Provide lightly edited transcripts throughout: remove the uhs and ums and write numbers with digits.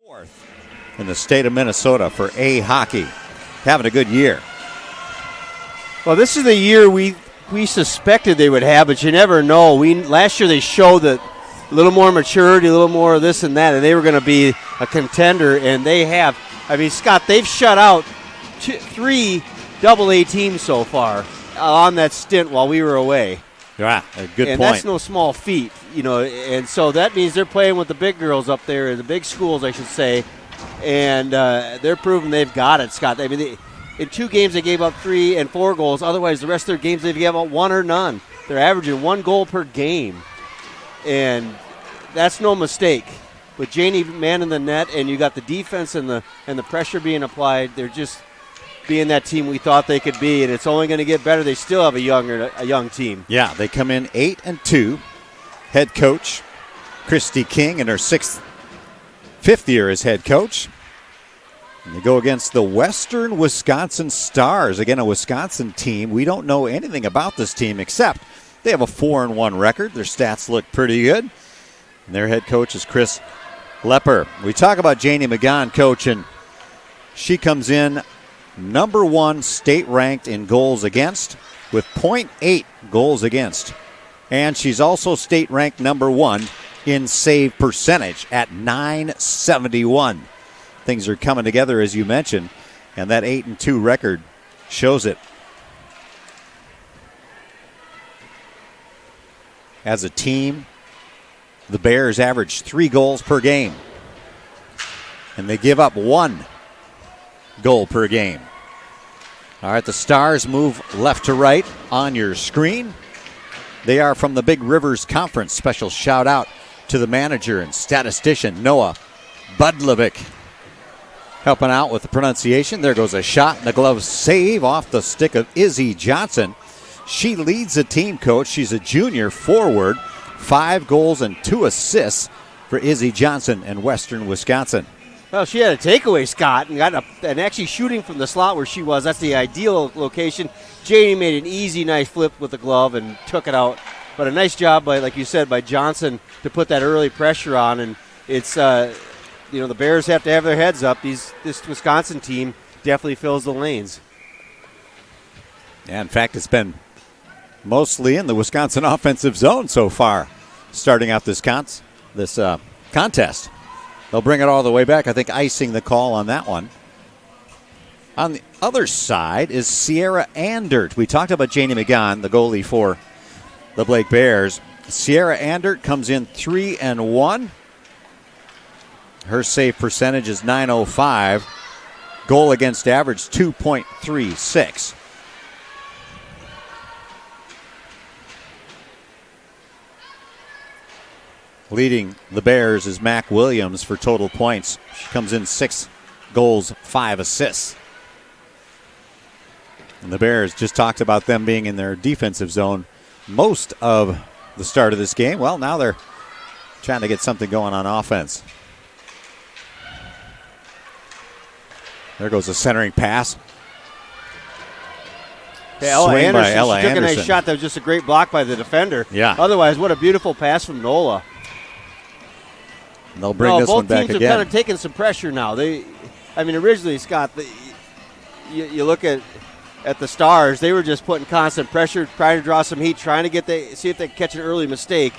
Fourth in the state of Minnesota for A hockey. Having a good year. Well, this is the year we suspected they would have, but you never know. Last year they showed that a little more maturity, a little more of this and that, and they were going to be a contender, and they have. I mean, Scott, they've shut out 3 AA teams so far on that stint while we were away. Yeah, a good and point. That's no small feat, and so that means they're playing with the big girls up there, the big schools, I should say, and they're proving they've got it, Scott. I mean, in 2 games they gave up 3 and 4 goals. Otherwise, the rest of their games they've given up 1 or none. They're averaging 1 goal per game, and that's no mistake. With Janie man in the net, and you got the defense and the pressure being applied, they're just being that team we thought they could be, and it's only going to get better. They still have a young team. Yeah, they come in 8-2. Head coach Christy King in her 5th year as head coach. And they go against the Western Wisconsin Stars. Again, a Wisconsin team. We don't know anything about this team except they have a 4-1 record. Their stats look pretty good. And their head coach is Chris Lepper. We talk about Janie McGahn, coach, and she comes in number 1 state ranked in goals against with 0.8 goals against. And she's also state ranked number 1 in save percentage at .971. Things are coming together, as you mentioned, and that 8-2 record shows it. As a team, the Bears average 3 goals per game, and they give up 1 goal per game. All right, the Stars move left to right on your screen. They are from the Big Rivers Conference. Special shout out to the manager and statistician, Noah Budlovic, helping out with the pronunciation. There goes a shot and the glove save off the stick of Izzy Johnson. She leads the team, coach. She's a junior forward. 5 goals and 2 assists for Izzy Johnson in Western Wisconsin. Well, she had a takeaway, Scott, and actually shooting from the slot where she was. That's the ideal location. Janie made an easy, nice flip with the glove and took it out. But a nice job by, like you said, by Johnson to put that early pressure on. And it's, the Bears have to have their heads up. This Wisconsin team definitely fills the lanes. Yeah, in fact, it's been mostly in the Wisconsin offensive zone so far, starting out this contest. They'll bring it all the way back. I think icing the call on that one. On the other side is Sierra Andert. We talked about Janie McGahn, the goalie for the Blake Bears. Sierra Andert comes in 3-1. Her save percentage is .905. Goal against average 2.36. Leading the Bears is Mac Williams for total points. She comes in 6 goals, 5 assists. And the Bears just talked about them being in their defensive zone most of the start of this game. Well, now they're trying to get something going on offense. There goes a centering pass. Ella Swing by Anderson, Ella she took Anderson. a nice shot. That was just a great block by the defender. Yeah. Otherwise, what a beautiful pass from Nola. And they'll bring this one back again. Both teams are kind of taking some pressure now. Originally, Scott, you look at the Stars, they were just putting constant pressure, trying to draw some heat, trying to see if they can catch an early mistake.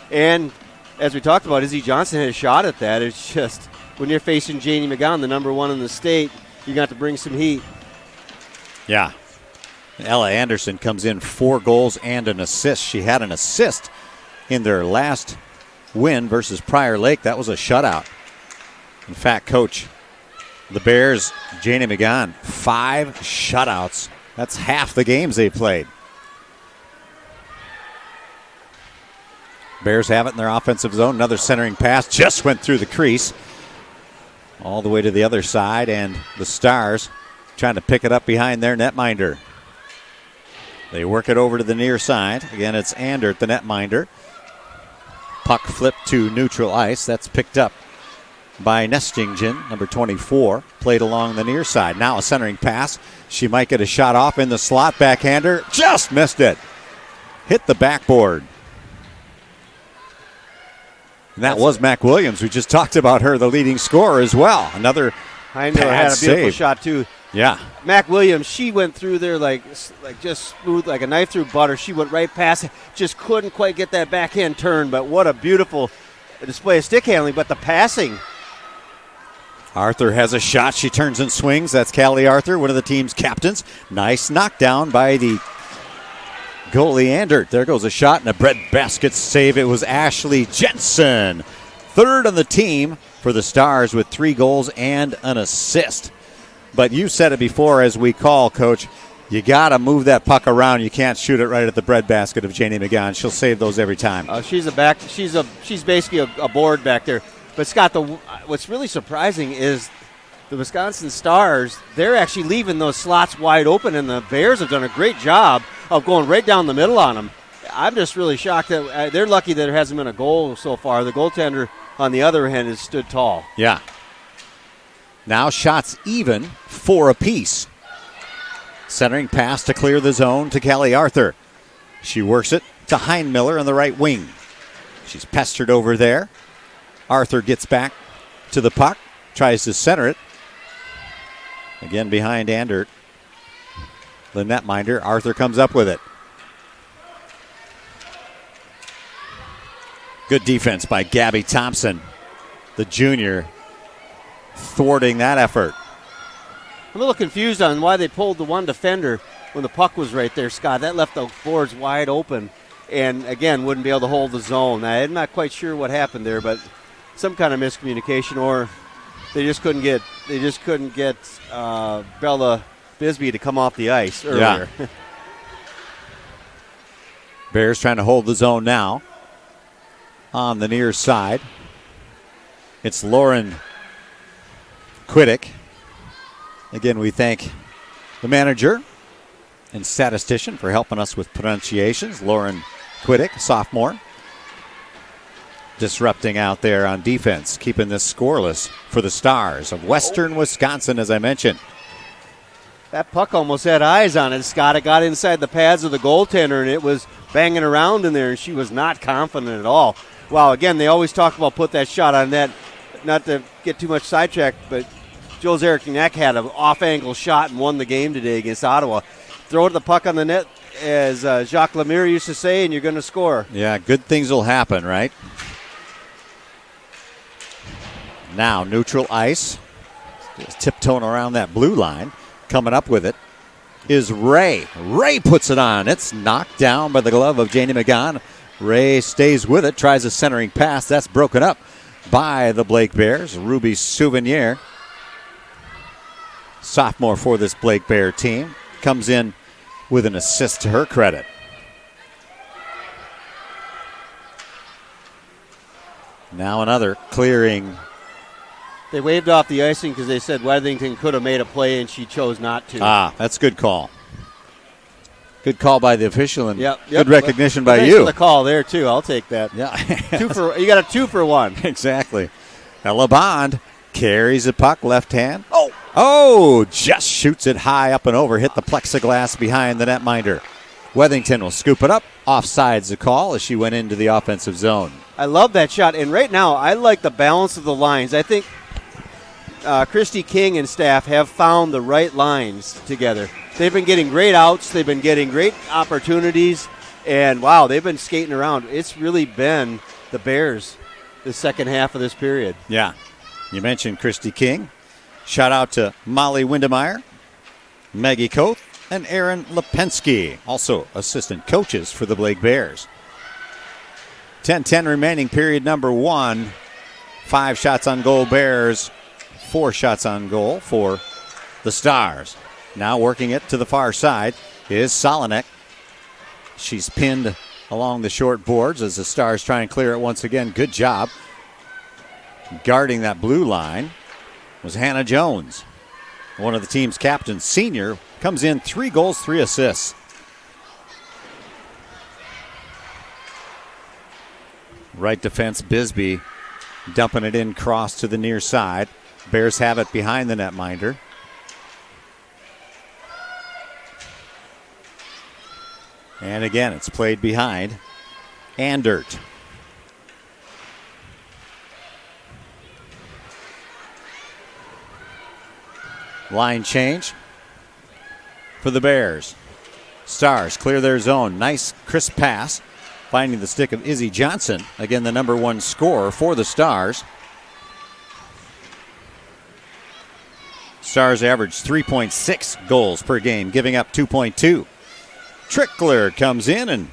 And as we talked about, Izzy Johnson had a shot at that. It's just when you're facing Janie McGowan, the number 1 in the state, you're going to have to bring some heat. Yeah. And Ella Anderson comes in 4 goals and an assist. She had an assist in their last win versus Prior Lake. That was a shutout. In fact, coach, the Bears, Janie McGowan, 5 shutouts. That's half the games they played. Bears have it in their offensive zone. Another centering pass just went through the crease all the way to the other side, and the Stars trying to pick it up behind their netminder. They work it over to the near side. Again, it's Andert, the netminder. Puck flipped to neutral ice. That's picked up by Nestingen, number 24. Played along the near side. Now a centering pass. She might get a shot off in the slot. Backhander. Just missed it. Hit the backboard. And that was Mac Williams. We just talked about her, the leading scorer as well. Another I know, had a beautiful shot too. Yeah. Mac Williams, she went through there like just smooth, like a knife through butter. She went right past it, just couldn't quite get that backhand turn, but what a beautiful display of stick handling, but the passing. Arthur has a shot. She turns and swings. That's Callie Arthur, one of the team's captains. Nice knockdown by the goalie Andert. There goes a shot and a breadbasket save. It was Ashley Jensen, third on the team for the Stars with 3 goals and an assist. But you said it before as we call, Coach, you got to move that puck around. You can't shoot it right at the breadbasket of Janie McGowan. She'll save those every time. She's basically a board back there. But Scott, what's really surprising is the Wisconsin Stars, they're actually leaving those slots wide open, and the Bears have done a great job of going right down the middle on them. I'm just really shocked that they're lucky that there hasn't been a goal so far. The goaltender on the other hand has stood tall. Yeah. Now shots even, 4 apiece. Centering pass to clear the zone to Callie Arthur. She works it to Heinmiller on the right wing. She's pestered over there. Arthur gets back to the puck, tries to center it. Again behind Andert. The netminder, Arthur comes up with it. Good defense by Gabby Thompson, the junior, thwarting that effort. I'm a little confused on why they pulled the one defender when the puck was right there, Scott. That left the boards wide open and, again, wouldn't be able to hold the zone. I'm not quite sure what happened there, but some kind of miscommunication, or they just couldn't get Bella Bisbee to come off the ice earlier. Yeah. Bears trying to hold the zone now on the near side. It's Lauren Quiddick. Again, we thank the manager and statistician for helping us with pronunciations. Lauren Quiddick, sophomore, disrupting out there on defense, keeping this scoreless for the Stars of Western Wisconsin, as I mentioned. That puck almost had eyes on it, Scott. It got inside the pads of the goaltender, and it was banging around in there, and she was not confident at all. Wow, again, they always talk about put that shot on net. Not to get too much sidetracked, but Joe Zarek had an off-angle shot and won the game today against Ottawa. Throw the puck on the net, as Jacques Lemire used to say, and you're going to score. Yeah, good things will happen, right? Now, neutral ice. Just tiptoeing around that blue line. Coming up with it is Ray. Ray puts it on. It's knocked down by the glove of Janie McGowan. Ray stays with it, tries a centering pass. That's broken up by the Blake Bears. Ruby Souvenir, sophomore for this Blake Bear team, comes in with an assist to her credit. Now another clearing. They waved off the icing because they said Weathington could have made a play, and she chose not to. That's a good call. Good call by the official, and yep. Good recognition by Thanks you. For the call there, too. I'll take that. Yeah. You got a 2 for 1. Exactly. Ella Bond carries the puck, left hand. Oh, just shoots it high up and over, hit the plexiglass behind the netminder. Weathington will scoop it up. Offsides the call as she went into the offensive zone. I love that shot, and right now I like the balance of the lines. I think Christy King and staff have found the right lines together. They've been getting great outs. They've been getting great opportunities. And, wow, they've been skating around. It's really been the Bears the second half of this period. Yeah. You mentioned Christy King. Shout out to Molly Windemeyer, Maggie Koth, and Aaron Lipensky, also assistant coaches for the Blake Bears. 10-10 remaining, period number 1. 5 shots on goal Bears, 4 shots on goal for the Stars. Now working it to the far side is Solinek. She's pinned along the short boards as the Stars try and clear it once again. Good job. Guarding that blue line was Hannah Jones. One of the team's captains, senior, comes in 3 goals, 3 assists. Right defense, Bisbee dumping it in cross to the near side. Bears have it behind the netminder. And again, it's played behind Andert. Line change for the Bears. Stars clear their zone. Nice crisp pass. Finding the stick of Izzy Johnson. Again, the number one scorer for the Stars. Stars average 3.6 goals per game, giving up 2.2. Trickler comes in, and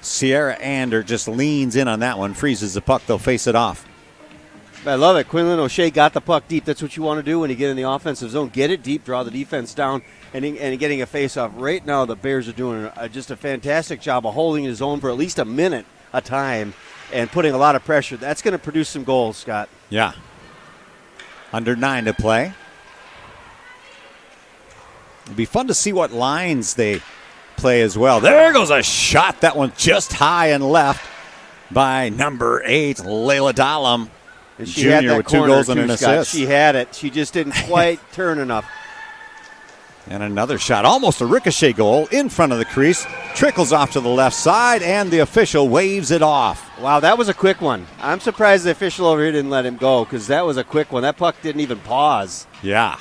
Sierra Ander just leans in on that one, freezes the puck. They'll face it off. I love it. Quinlan O'Shea got the puck deep. That's what you want to do when you get in the offensive zone. Get it deep, draw the defense down, and getting a face-off. Right now, the Bears are doing just a fantastic job of holding his own for at least a minute a time and putting a lot of pressure. That's going to produce some goals, Scott. Yeah. Under 9 to play. It'd be fun to see what lines they play as well. There goes a shot. That one just high and left by number 8, Layla Dahlem. Junior with 2 goals and an assist. She had it. She just didn't quite turn enough. And another shot, almost a ricochet goal in front of the crease. Trickles off to the left side, and the official waves it off. Wow, that was a quick one. I'm surprised the official over here didn't let him go, because that was a quick one. That puck didn't even pause. Yeah.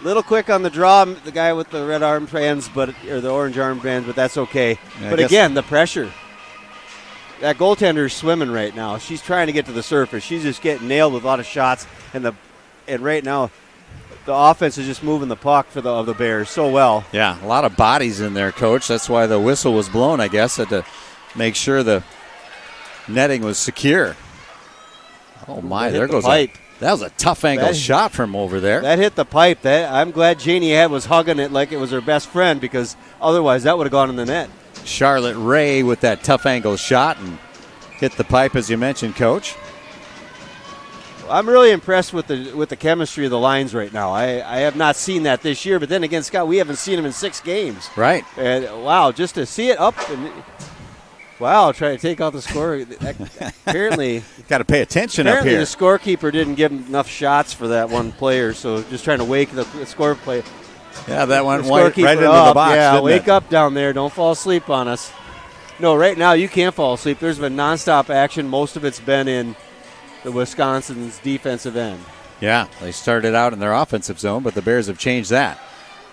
Little quick on the draw, the guy with the red armbands, or the orange armbands, but that's okay. Yeah, but again, the pressure. That goaltender is swimming right now. She's trying to get to the surface. She's just getting nailed with a lot of shots, and right now the offense is just moving the puck for the Bears so well. Yeah, a lot of bodies in there, Coach. That's why the whistle was blown, I guess, to make sure the netting was secure. Oh my, there goes pipe. That was a tough angle shot from over there. That hit the pipe. I'm glad Janie was hugging it like it was her best friend, because otherwise that would have gone in the net. Charlotte Ray with that tough angle shot and hit the pipe, as you mentioned, Coach. I'm really impressed with the chemistry of the lines right now. I have not seen that this year, but then again, Scott, we haven't seen them in 6 games. Right. And wow, just to see it up and try to take out the score. Apparently, got to pay attention up here. The scorekeeper didn't give him enough shots for that one player, so just trying to wake the score play. Yeah, that went right into the box. Yeah, wake it? up down there. Don't fall asleep on us. No, right now you can't fall asleep. There's been nonstop action. Most of it's been in the Wisconsin's defensive end. Yeah, they started out in their offensive zone, but the Bears have changed that.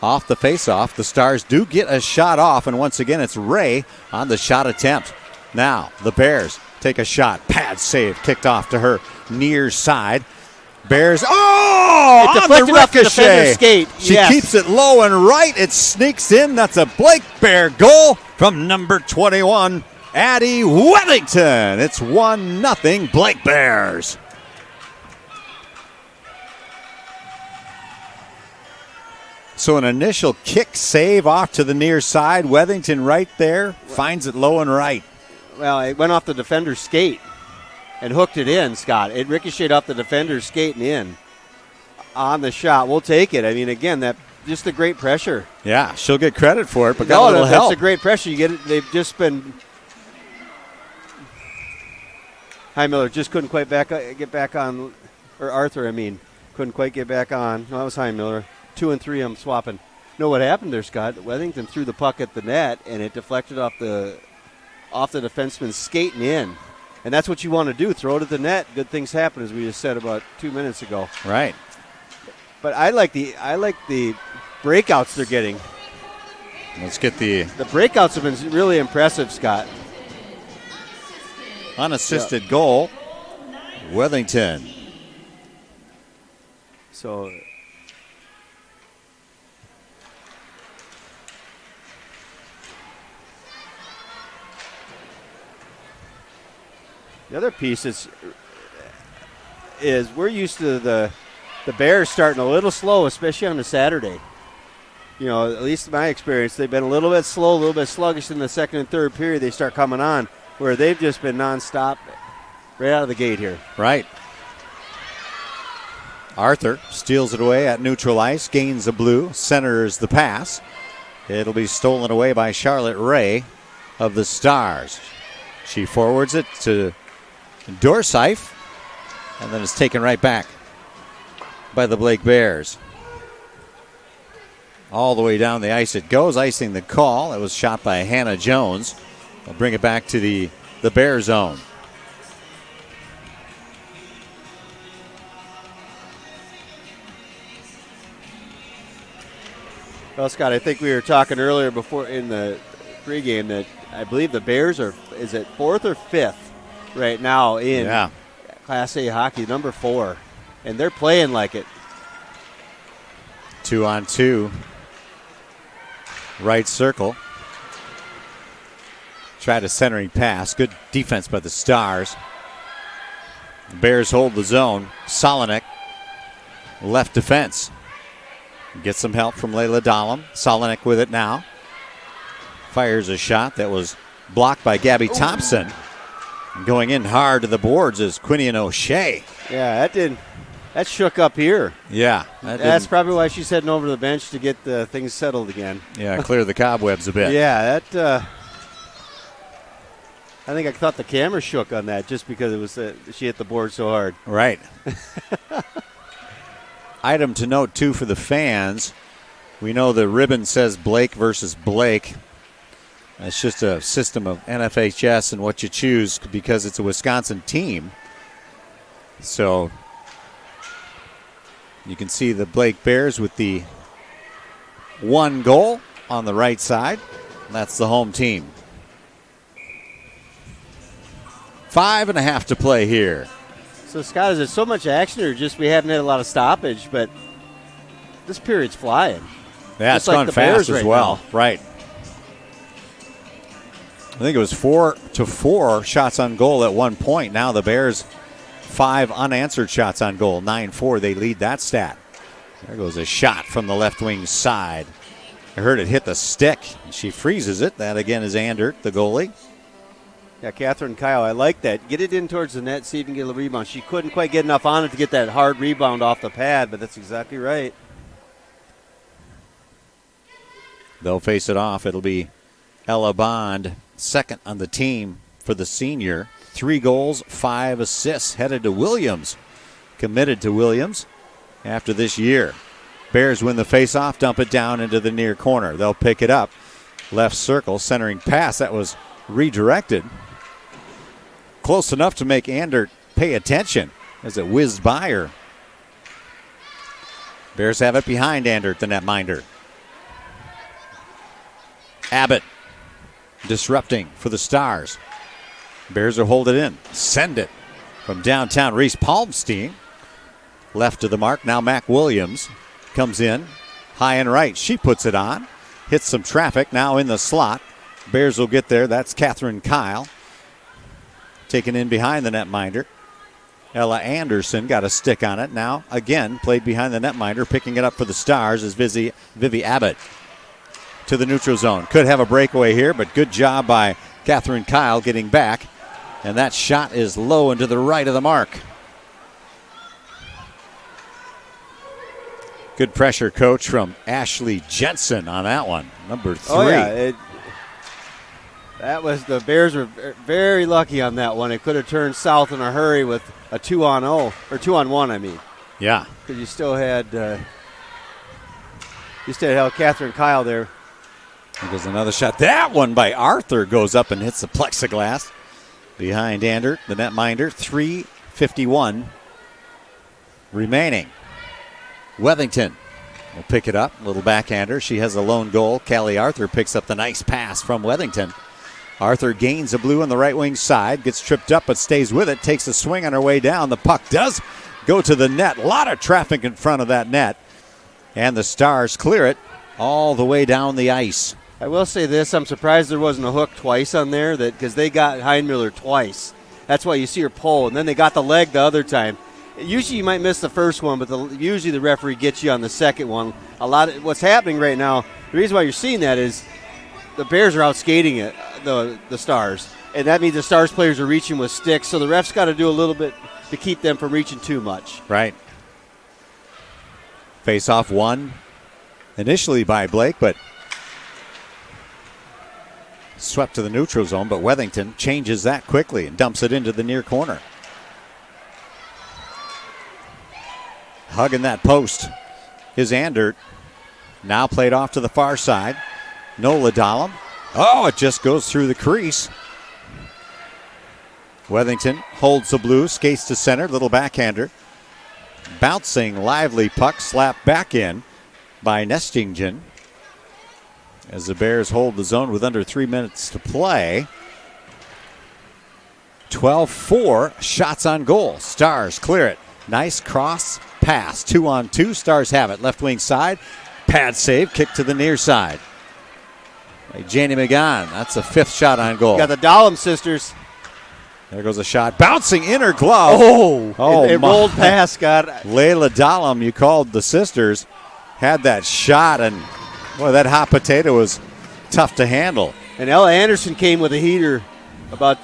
Off the faceoff, the Stars do get a shot off, and once again it's Ray on the shot attempt. Now the Bears take a shot. Pad save, kicked off to her near side. Bears, on the ricochet. Skate. She keeps it low and right. It sneaks in. That's a Blake Bear goal from number 21, Addie Wellington. It's 1-0 Blake Bears. So an initial kick save off to the near side. Wellington right there finds it low and right. Well, it went off the defender's skate and hooked it in, Scott. It ricocheted off the defender's skate and in on the shot. We'll take it. I mean, again, that just the great pressure. Yeah, she'll get credit for it, but got a little help. That's a great pressure. You get it. They've just been. Heimiller just couldn't quite get back on, or Arthur, couldn't quite get back on. No, that was Heimiller. 2 and 3, I'm swapping. No, what happened there, Scott? Wellington threw the puck at the net, and it deflected off the defenseman's skating in. And that's what you want to do. Throw it at the net. Good things happen, as we just said about 2 minutes ago. Right. But I like the breakouts they're getting. Let's get the breakouts have been really impressive, Scott. Unassisted goal. Wellington. So the other piece is we're used to the Bears starting a little slow, especially on a Saturday. You know, at least in my experience, they've been a little bit slow, a little bit sluggish in the second and third period. They start coming on, where they've just been nonstop right out of the gate here. Right. Arthur steals it away at neutral ice, gains a blue, centers the pass. It'll be stolen away by Charlotte Ray of the Stars. She forwards it to Dorsyfe, and then it's taken right back by the Blake Bears. All the way down the ice it goes, icing the call. It was shot by Hannah Jones. They'll bring it back to the Bear zone. Well, Scott, I think we were talking earlier before in the pregame that I believe the Bears is it 4th or 5th right now in Class A hockey, number 4, and they're playing like it. 2-on-2. Right circle. Tried a centering pass. Good defense by the Stars. The Bears hold the zone. Solinek, left defense. Gets some help from Layla Dahlem. Solinek with it now. Fires a shot that was blocked by Gabby Thompson. Going in hard to the boards is Quinion O'Shea. Yeah, that shook up here. Yeah. That's probably why she's heading over to the bench to get things settled again. Yeah, clear the cobwebs a bit. Yeah, I think I thought the camera shook on that just because it was she hit the board so hard. Right. Item to note, too, for the fans. We know the ribbon says Blake versus Blake. It's just a system of NFHS and what you choose because it's a Wisconsin team. So you can see the Blake Bears with the 1 goal on the right side. That's the home team. 5.5 to play here. So, Scott, is there so much action or just we haven't had a lot of stoppage, but this period's flying? Yeah, it's gone fast as well. Right. I think it was 4-4 shots on goal at one point. Now the Bears 5 unanswered shots on goal. 9-4, they lead that stat. There goes a shot from the left wing side. I heard it hit the stick. She freezes it. That again is Andert, the goalie. Yeah, Catherine Kyle, I like that. Get it in towards the net, see if you can get a rebound. She couldn't quite get enough on it to get that hard rebound off the pad, but that's exactly right. They'll face it off. It'll be Ella Bond, second on the team for the senior. 3 goals, 5 assists, headed to Williams. Committed to Williams after this year. Bears win the faceoff, dump it down into the near corner. They'll pick it up. Left circle, centering pass. That was redirected. Close enough to make Andert pay attention as it whizzed by her. Bears have it behind Andert, the netminder. Abbott disrupting for the Stars. Bears are holding it in. Send it from downtown. Reese Palmstein left to the mark. Now Mac Williams comes in high and right. She puts it on. Hits some traffic. Now in the slot. Bears will get there. That's Catherine Kyle. Taken in behind the netminder. Ella Anderson got a stick on it. Now, again, played behind the netminder. Picking it up for the Stars is Vivi Abbott to the neutral zone. Could have a breakaway here, but good job by Catherine Kyle getting back. And that shot is low and to the right of the mark. Good pressure, coach, from Ashley Jensen on that one. Number 3. Oh, yeah. The Bears were very lucky on that one. It could have turned south in a hurry with a 2-on-0, or 2-on-1, I mean. Yeah. Because you still had Catherine Kyle there. There's another shot. That one by Arthur goes up and hits the plexiglass behind Andert, the netminder. 3:51 remaining. Wethington will pick it up. Little backhander. She has a lone goal. Callie Arthur picks up the nice pass from Wethington. Arthur gains a blue on the right wing side. Gets tripped up but stays with it. Takes a swing on her way down. The puck does go to the net. A lot of traffic in front of that net. And the Stars clear it all the way down the ice. I will say this. I'm surprised there wasn't a hook twice on there because they got Heinmiller twice. That's why you see her pull. And then they got the leg the other time. Usually you might miss the first one, but usually the referee gets you on the second one. What's happening right now, the reason why you're seeing that is the Bears are out skating it, the Stars. And that means the Stars players are reaching with sticks, so the ref's got to do a little bit to keep them from reaching too much. Right. Face-off won initially by Blake, but swept to the neutral zone. But Wethington changes that quickly and dumps it into the near corner. Hugging that post is Andert. Now played off to the far side. Nola Dahlem. Oh, it just goes through the crease. Wethington holds the blue, skates to center, little backhander. Bouncing, lively puck slapped back in by Nestingen. as the Bears hold the zone with under 3 minutes to play. 12-4, shots on goal. Stars clear it. Nice cross pass. 2-on-2. Stars have it. Left wing side. Pad save. Kick to the near side. By Janie McGann. That's a 5th shot on goal. Got the Dahlem sisters. There goes a shot. Bouncing inner glove. It rolled past, Scott. Layla Dahlem, you called the sisters, had that shot, and boy, that hot potato was tough to handle. And Ella Anderson came with a heater about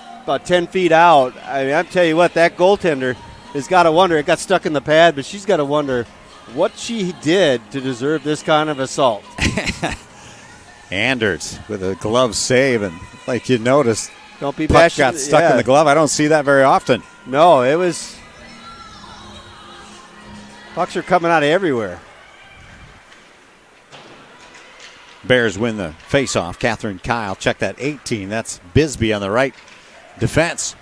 10 feet out. I mean, I'm telling you what, that goaltender has got to wonder. It got stuck in the pad, but she's got to wonder what she did to deserve this kind of assault. Anders with a glove save, and like you noticed, don't be puck got stuck in the glove. I don't see that very often. No, it was. Pucks are coming out of everywhere. Bears win the faceoff. Catherine Kyle, check that 18. That's Bisbee on the right defense.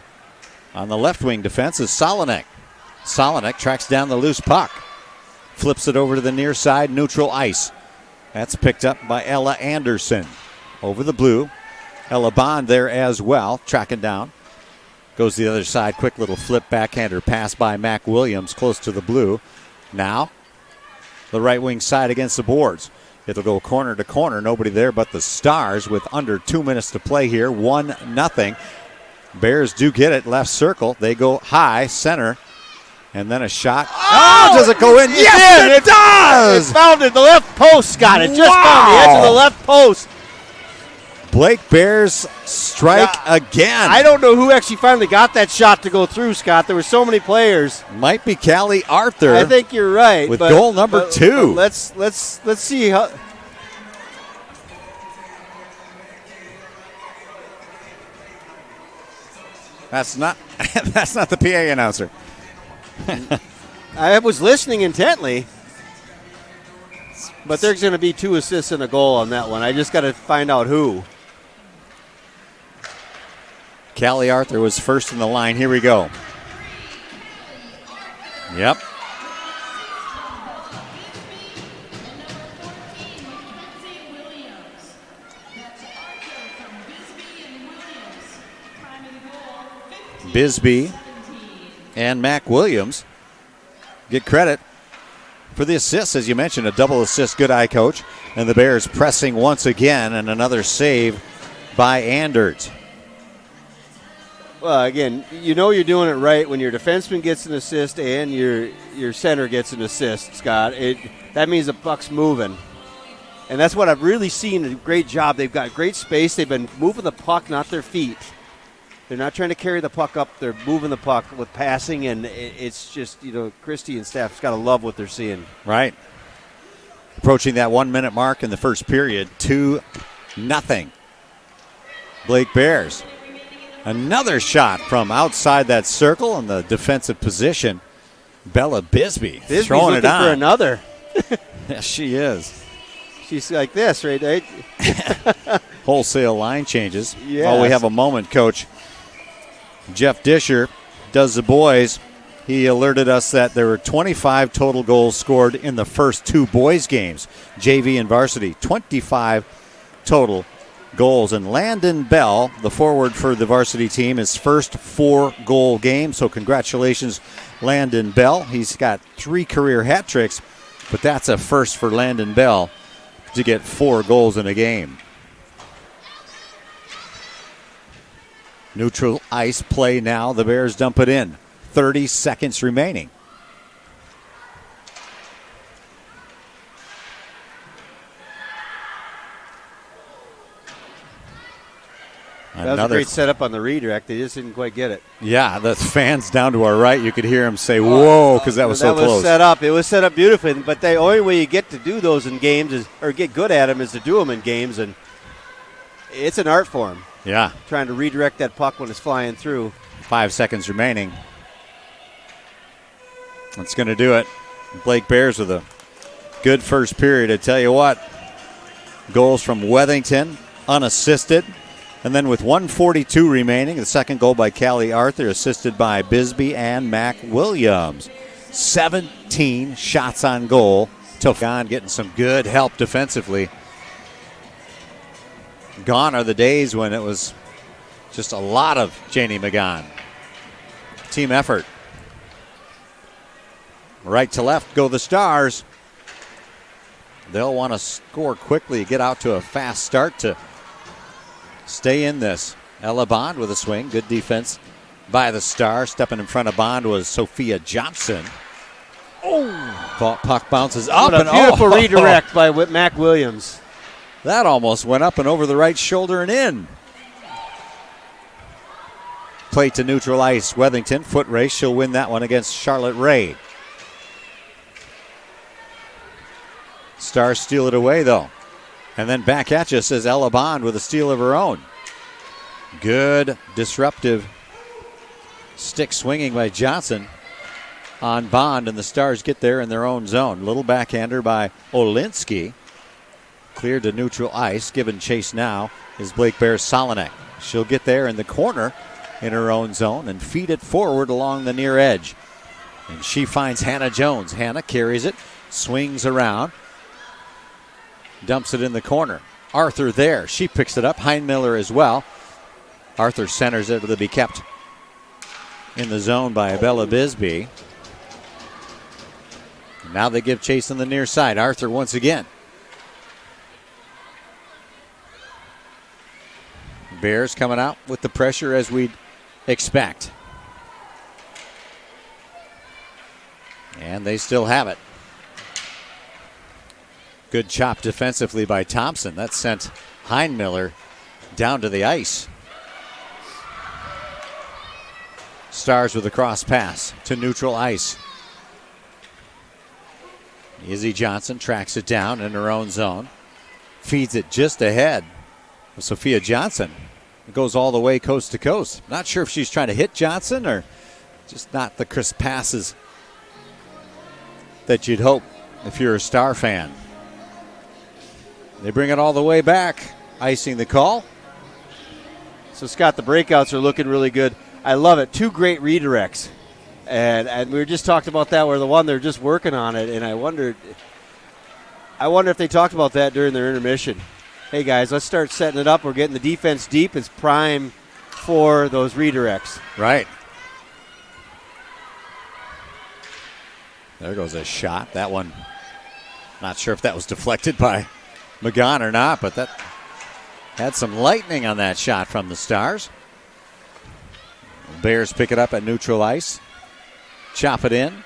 On the left wing defense is Solinek. Solinek tracks down the loose puck. Flips it over to the near side, neutral ice. That's picked up by Ella Anderson. Over the blue. Ella Bond there as well, tracking down. Goes to the other side, quick little flip backhander pass by Mac Williams, close to the blue. Now, the right wing side against the boards. It'll go corner to corner, nobody there but the Stars with under 2 minutes to play here, 1-0. Bears do get it, left circle. They go high, center, and then a shot. Oh, does it go in? Yes, it does! It found the left post, Scott. It just found the edge of the left post. Blake Bears strike again. I don't know who actually finally got that shot to go through, Scott. There were so many players. Might be Callie Arthur. I think you're right. With goal number 2. Let's see how. That's not the PA announcer. I was listening intently. But there's going to be 2 assists and a goal on that one. I just got to find out who. Callie Arthur was first in the line. Here we go. Yep. Bisbee and Mac Williams get credit for the assists, as you mentioned, a double assist, good eye coach. And the Bears pressing once again, and another save by Anders. Well, again, you know you're doing it right when your defenseman gets an assist and your center gets an assist, Scott. That means the puck's moving. And that's what I've really seen, a great job. They've got great space. They've been moving the puck, not their feet. They're not trying to carry the puck up. They're moving the puck with passing, and it's just, Christie and staff's got to love what they're seeing. Right. Approaching that 1 minute mark in the first period, 2-0. Blake Bears. Another shot from outside that circle in the defensive position. Bella Bisbee throwing it on. For another. Yes, she is. She's like this, right? Wholesale line changes. Yes. While we have a moment, Coach Jeff Disher does the boys. He alerted us that there were 25 total goals scored in the first 2 boys games, JV and varsity. 25 total goals. And Landon Bell, the forward for the varsity team, his first 4-goal game. So congratulations, Landon Bell. He's got 3 career hat tricks, but that's a first for Landon Bell to get 4 goals in a game. Neutral ice play now. The Bears dump it in. 30 seconds remaining. That was a great setup on the redirect. They just didn't quite get it. Yeah, the fans down to our right, you could hear them say, whoa, because that was so close. Set up. It was set up beautifully, but the only way you get to do those in games or get good at them is to do them in games, and it's an art form. Yeah. Trying to redirect that puck when it's flying through. 5 seconds remaining. That's going to do it. Blake Bears with a good first period. I tell you what, goals from Wethington, unassisted. And then with 1:42 remaining, the second goal by Callie Arthur, assisted by Bisbee and Mac Williams. 17 shots on goal. Tofan getting some good help defensively Gone are the days when it was just a lot of Janie McGon. Team effort. Right to left go the Stars. They'll want to score quickly, get out to a fast start to stay in this. Ella Bond with a swing. Good defense by the Stars. Stepping in front of Bond was Sophia Johnson. Oh! Puck bounces up. What a beautiful redirect by Mac Williams. That almost went up and over the right shoulder and in. Play to neutral ice. Wethington, foot race. She'll win that one against Charlotte Ray. Stars steal it away, though. And then back at you, says Ella Bond with a steal of her own. Good disruptive stick swinging by Johnson on Bond, and the Stars get there in their own zone. Little backhander by Olinsky. Cleared to neutral ice. Given chase now is Blake Bear-Solonek. She'll get there in the corner in her own zone and feed it forward along the near edge. And she finds Hannah Jones. Hannah carries it, swings around, dumps it in the corner. Arthur there. She picks it up. Heinmiller as well. Arthur centers it to be kept in the zone by Bella Bisbee. Now they give chase on the near side. Arthur once again. Bears coming out with the pressure as we'd expect. And they still have it. Good chop defensively by Thompson. That sent Heinmiller down to the ice. Stars with a cross pass to neutral ice. Izzy Johnson tracks it down in her own zone. Feeds it just ahead of Sophia Johnson. It goes all the way coast to coast. Not sure if she's trying to hit Johnson or just not the crisp passes that you'd hope if you're a Star fan. They bring it all the way back. Icing the call. So, Scott, the breakouts are looking really good. I love it. 2 great redirects. And we were just talking about that where the one they're just working on it. And I wonder if they talked about that during their intermission. Hey, guys, let's start setting it up. We're getting the defense deep. It's prime for those redirects. Right. There goes a shot. That one, not sure if that was deflected by McGon or not, but that had some lightning on that shot from the Stars. Bears pick it up at neutral ice. Chop it in.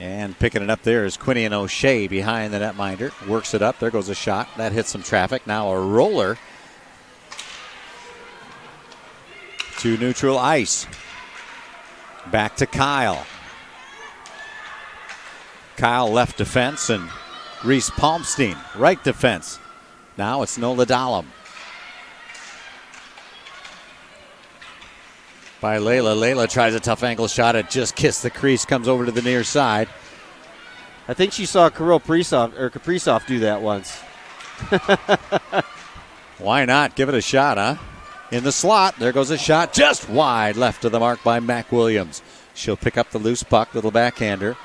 And picking it up there is Quinian O'Shea behind the netminder. Works it up. There goes a shot. That hits some traffic. Now a roller to neutral ice. Back to Kyle. Kyle left defense and Reese Palmstein right defense. Now it's Nola Dahlem. By Layla. Layla tries a tough angle shot. It just kissed the crease. Comes over to the near side. I think she saw Kaprizov do that once. Why not? Give it a shot, huh? In the slot. There goes a shot just wide left of the mark by Mac Williams. She'll pick up the loose puck. Little backhander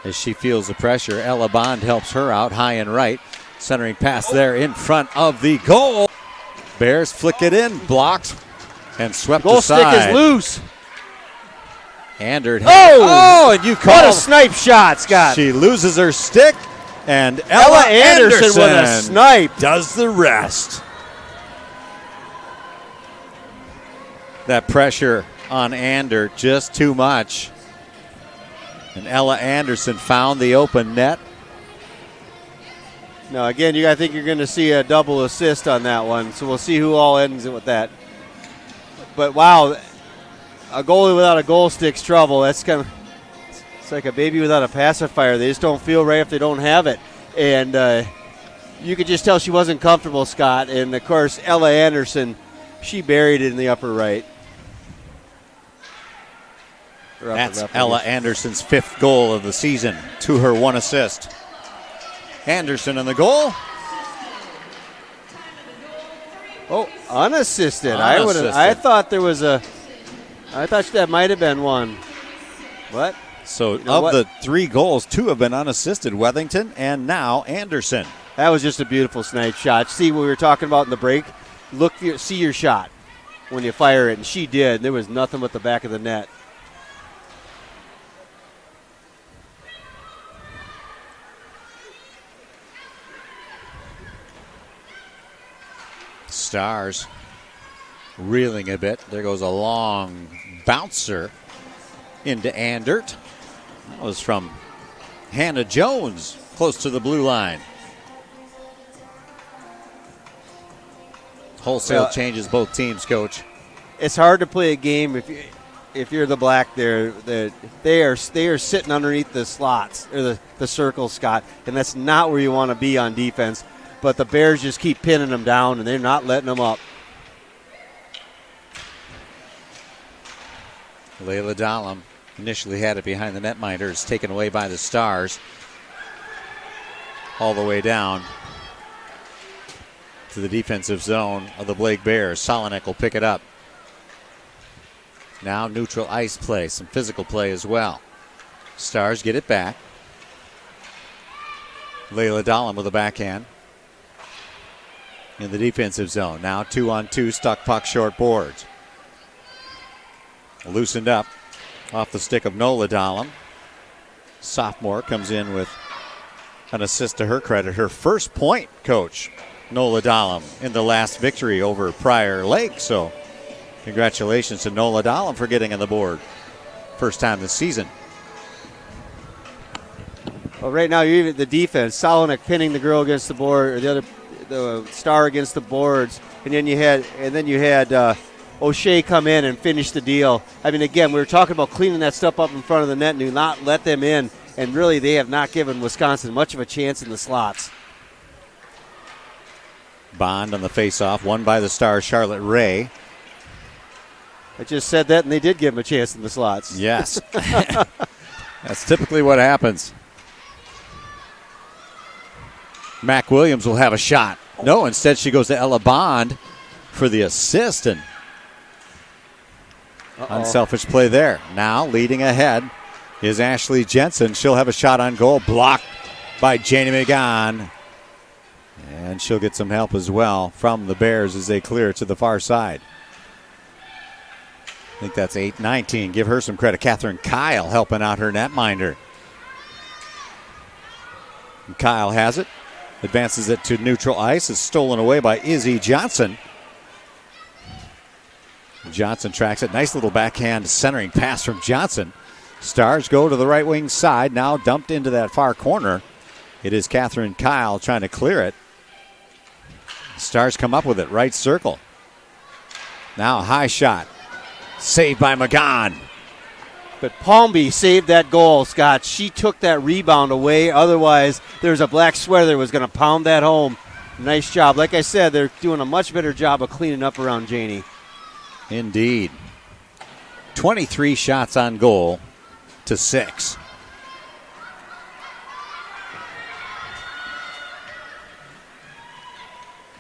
as she feels the pressure. Ella Bond helps her out high and right. Centering pass there in front of the goal. Bears flick it in. Blocked. And swept goal aside. Stick is loose. Andert. Oh, and you call what a snipe shot, Scott. She loses her stick, and Ella Anderson with a snipe does the rest. That pressure on Andert just too much. And Ella Anderson found the open net. Now, again, I think you're going to see a double assist on that one, so we'll see who all ends it with that. But, wow, a goalie without a goal stick's trouble. It's like a baby without a pacifier. They just don't feel right if they don't have it. And you could just tell she wasn't comfortable, Scott. And, of course, Ella Anderson, she buried it in the upper right. That's Ella Anderson's 5th goal of the season, to her 1 assist. Anderson in the goal. Oh, unassisted. I thought there was I thought that might have been one. What? So, the 3 goals, 2 have been unassisted. Wethington and now Anderson. That was just a beautiful snipe shot. See what we were talking about in the break? See your shot when you fire it, and she did. There was nothing but the back of the net. Stars reeling a bit. There goes a long bouncer into Andert. That was from Hannah Jones, close to the blue line. Wholesale changes both teams, Coach. It's hard to play a game if you're the black there. They are sitting underneath the slots or the circles, Scott, and that's not where you want to be on defense. But the Bears just keep pinning them down, and they're not letting them up. Layla Dahlem initially had it behind the netminder. It's taken away by the Stars. All the way down to the defensive zone of the Blake Bears. Solinek will pick it up. Now neutral ice play, some physical play as well. Stars get it back. Layla Dahlem with a backhand in the defensive zone. Now 2-on-2, stuck puck, short boards. Loosened up off the stick of Nola Dahlem. Sophomore comes in with an assist to her credit. Her first point, Coach, Nola Dahlem, in the last victory over Prior Lake. So congratulations to Nola Dahlem for getting on the board. First time this season. Well, right now, you're even the defense. Solinek pinning the girl against the board, or the Star against the boards, and then you had O'Shea come in and finish the deal. I mean, again, we were talking about cleaning that stuff up in front of the net and do not let them in, and really they have not given Wisconsin much of a chance in the slots. Bond on the faceoff, won by the Star, Charlotte Ray. I just said that, and they did give him a chance in the slots. Yes. That's typically what happens. Mac Williams will have a shot. No, instead she goes to Ella Bond for the assist, and unselfish play there. Now leading ahead is Ashley Jensen. She'll have a shot on goal, blocked by Janie McGon. And she'll get some help as well from the Bears as they clear to the far side. I think that's 8-19. Give her some credit. Catherine Kyle helping out her netminder. And Kyle has it. Advances it to neutral ice. It's stolen away by Izzy Johnson. Johnson tracks it. Nice little backhand centering pass from Johnson. Stars go to the right wing side. Now dumped into that far corner. It is Catherine Kyle trying to clear it. Stars come up with it. Right circle. Now a high shot. Saved by McGon. But Palmby saved that goal, Scott. She took that rebound away. Otherwise, there's a black sweater that was going to pound that home. Nice job. Like I said, they're doing a much better job of cleaning up around Janie. Indeed. 23 shots on goal to 6.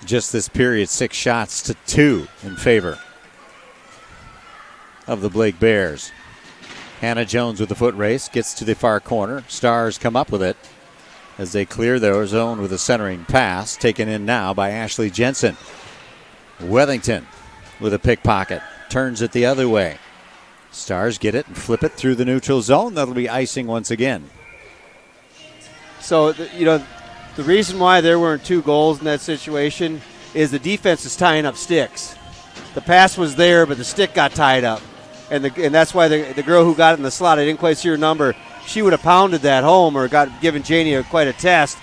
Just this period, 6 shots to 2 in favor of the Blake Bears. Hannah Jones with the foot race, gets to the far corner. Stars come up with it as they clear their zone with a centering pass, taken in now by Ashley Jensen. Wethington with a pickpocket, turns it the other way. Stars get it and flip it through the neutral zone. That'll be icing once again. So, the reason why there weren't 2 goals in that situation is the defense is tying up sticks. The pass was there, but the stick got tied up. And that's why the girl who got it in the slot, I didn't quite see her number, she would have pounded that home or given Janie quite a test.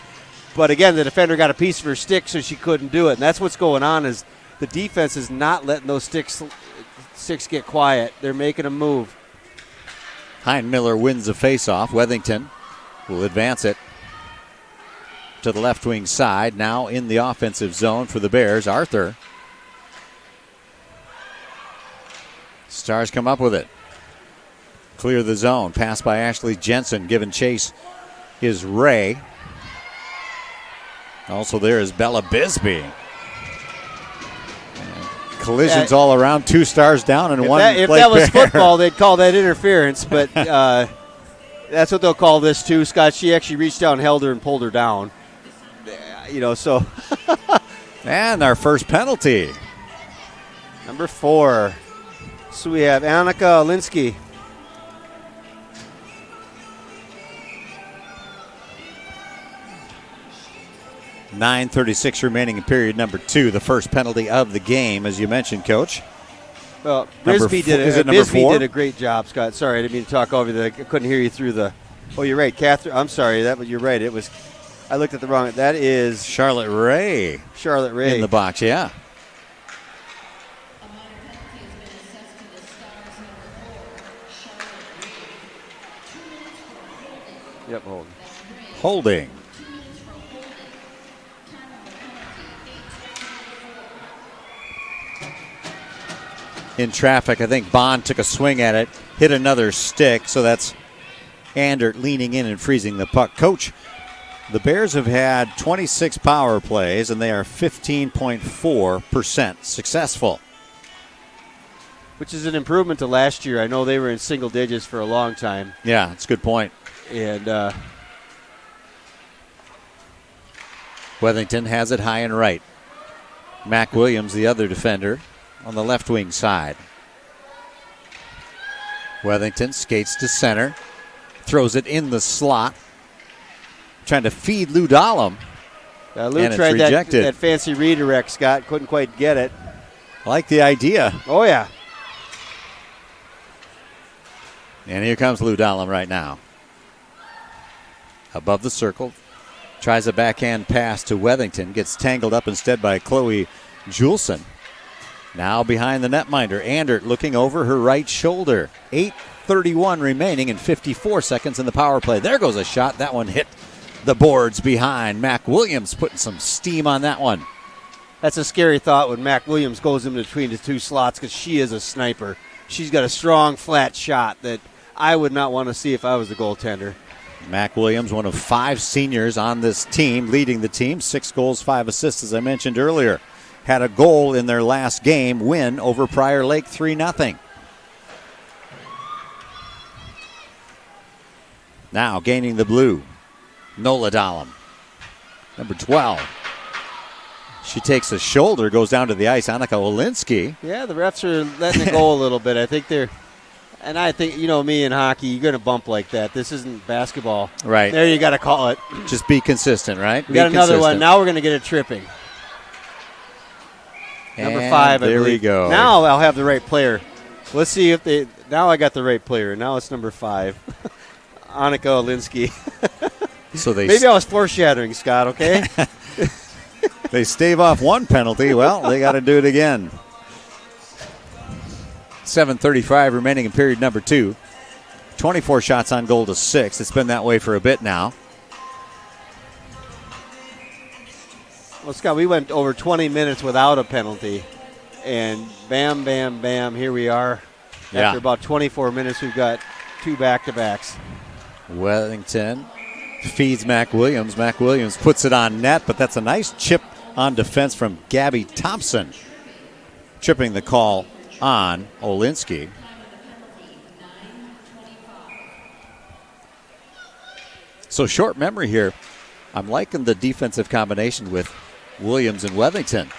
But again, the defender got a piece of her stick, so she couldn't do it. And that's what's going on is the defense is not letting those sticks get quiet. They're making them move. Hein-Miller wins the faceoff. Wethington will advance it to the left wing side. Now in the offensive zone for the Bears, Arthur. Stars come up with it. Clear the zone. Pass by Ashley Jensen. Given chase is Ray. Also there is Bella Bisbee. And collisions all around. 2 Stars down and one. If that was football, they'd call that interference. But that's what they'll call this too, Scott. She actually reached out and held her and pulled her down. So. And our first penalty. Number 4. So we have Annika Olinsky. .9:36 remaining in period number 2, the first penalty of the game, as you mentioned, Coach. Well, Bisbee did a great job, Scott. Sorry, I didn't mean to talk over that. I couldn't hear you through the. Oh, you're right, Catherine. I'm sorry. You're right. It was. I looked at the wrong. That is Charlotte Ray. Charlotte Ray in the box. Yeah. Yep, holding. In traffic, I think Bond took a swing at it, hit another stick, so that's Andert leaning in and freezing the puck. Coach, the Bears have had 26 power plays, and they are 15.4% successful. Which is an improvement to last year. I know they were in single digits for a long time. Yeah, that's a good point. And Wethington has it high and right. Mac Williams, the other defender, on the left wing side. Wethington skates to center, throws it in the slot, trying to feed Lou Dahlem. Lou tried that fancy redirect, Scott. Couldn't quite get it. I like the idea. Oh, yeah. And here comes Lou Dahlem right now. Above the circle. Tries a backhand pass to Wethington. Gets tangled up instead by Chloe Juleson. Now behind the netminder. Andert looking over her right shoulder. 8:31 remaining and 54 seconds in the power play. There goes a shot. That one hit the boards behind. Mac Williams putting some steam on that one. That's a scary thought when Mac Williams goes in between the two slots because she is a sniper. She's got a strong, flat shot that I would not want to see if I was the goaltender. Mac Williams, one of 5 seniors on this team, leading the team. 6 goals, 5 assists, as I mentioned earlier. Had a goal in their last game win over Prior Lake 3-0. Now gaining the blue, Nola Dahlem, number 12. She takes a shoulder, goes down to the ice. Annika Olinsky. Yeah, the refs are letting it go a little bit. I think they're, and I think, me in hockey, you're going to bump like that. This isn't basketball. Right. There you got to call it. Just be consistent, right? We got another one. Now we're going to get a tripping. Number 5, there we go. Now I'll have the right player. Let's see if they. Now I got the right player. Now it's number 5, Annika Olinsky. So maybe I was foreshadowing, Scott. Okay. They stave off one penalty. Well, they got to do it again. 7:35 remaining in period number 2. 24 shots on goal to 6. It's been that way for a bit now. Well, Scott, we went over 20 minutes without a penalty, and bam, bam, bam, here we are. Yeah. After about 24 minutes, we've got 2 back-to-backs. Wellington feeds Mac Williams. Mac Williams puts it on net, but that's a nice chip on defense from Gabby Thompson. Tripping the call on Olinsky. So short memory here. I'm liking the defensive combination with Williams and Wethington.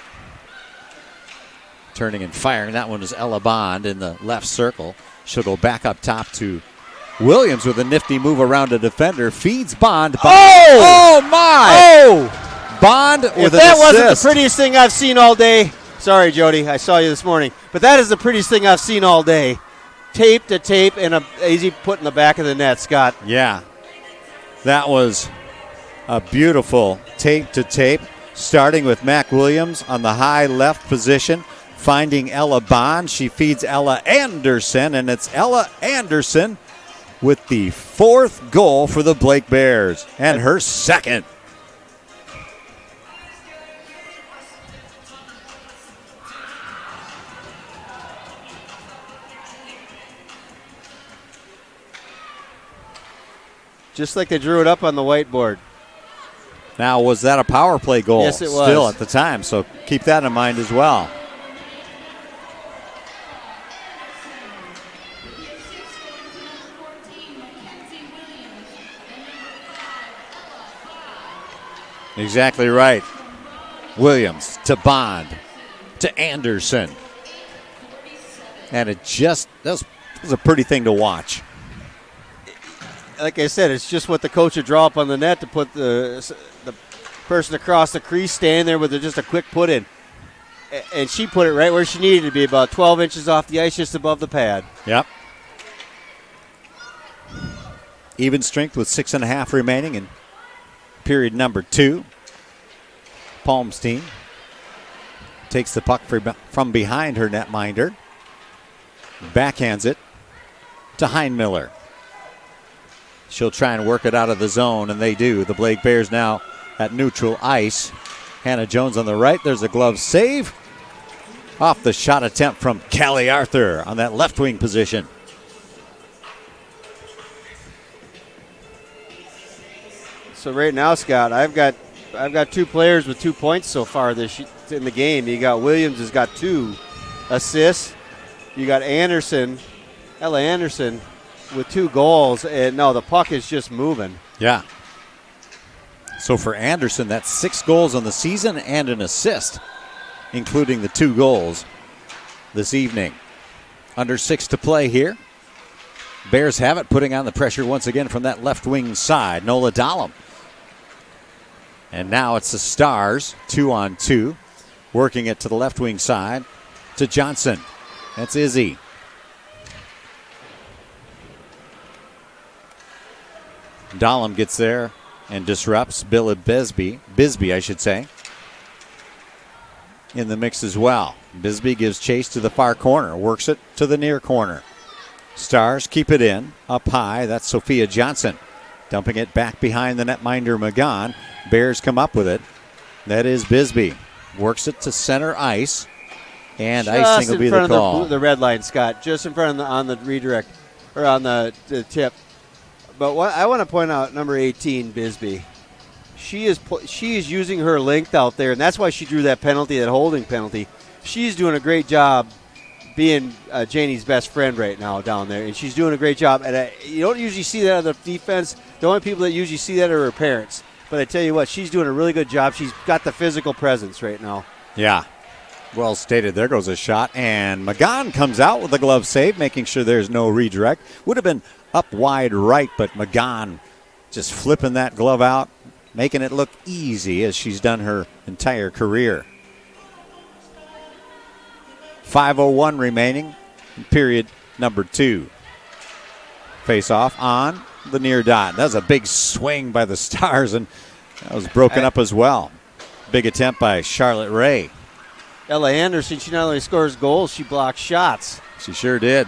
Turning and firing. That one is Ella Bond in the left circle. She'll go back up top to Williams with a nifty move around a defender. Feeds Bond. Oh my! Oh! Bond with an assist. If that wasn't the prettiest thing I've seen all day. Sorry, Jody. I saw you this morning. But that is the prettiest thing I've seen all day. Tape to tape and a easy put in the back of the net, Scott. Yeah. That was a beautiful tape to tape. Starting with Mac Williams on the high left position. Finding Ella Bond. She feeds Ella Anderson. And it's Ella Anderson with the 4th goal for the Blake Bears. And her 2nd. Just like they drew it up on the whiteboard. Now, was that a power play goal? Yes, it was. Still at the time, so keep that in mind as well. Exactly right. Williams to Bond to Anderson. And it just, that was a pretty thing to watch. Like I said, it's just what the coach would draw up on the net to put the person across the crease, standing there with just a quick put in. And she put it right where she needed to be, about 12 inches off the ice, just above the pad. Yep. Even strength with 6.5 remaining in period number 2. Palmstein takes the puck from behind her netminder. Backhands it to Heinmiller. She'll try and work it out of the zone, and they do. The Blake Bears now at neutral ice. Hannah Jones on the right. There's a glove save. Off the shot attempt from Callie Arthur on that left wing position. So right now, Scott, I've got 2 players with 2 points so far in the game. You got Williams has got 2 assists. You got Ella Anderson with 2 goals, and no, the puck is just moving. Yeah. So for Anderson, that's 6 goals on the season and an assist, including the 2 goals this evening. Under 6 to play here. Bears have it, putting on the pressure once again from that left wing side. Nola Dahlem. And now it's the Stars, 2-on-2, working it to the left wing side to Johnson. That's Izzy. Dahlem gets there and disrupts. Billy Bisbee, I should say, in the mix as well. Bisbee gives chase to the far corner, works it to the near corner. Stars keep it in, up high. That's Sophia Johnson. Dumping it back behind the netminder McGahn. Bears come up with it. That is Bisbee. Works it to center ice. And just icing will be the call. The red line, Scott, just in front of on the redirect, or on the tip. But what I want to point out, number 18, Bisbee. She is using her length out there, and that's why she drew that penalty, that holding penalty. She's doing a great job being Janie's best friend right now down there, and she's doing a great job. And you don't usually see that on the defense. The only people that usually see that are her parents. But I tell you what, she's doing a really good job. She's got the physical presence right now. Yeah. Well stated. There goes a shot, and McGahn comes out with a glove save, making sure there's no redirect. Would have been up wide right, but McGahn just flipping that glove out, making it look easy as she's done her entire career. 5:01 remaining in period number 2. Face off on the near dot. That was a big swing by the Stars, and that was broken up as well. Big attempt by Charlotte Ray. Ella Anderson, she not only scores goals, she blocks shots. She sure did.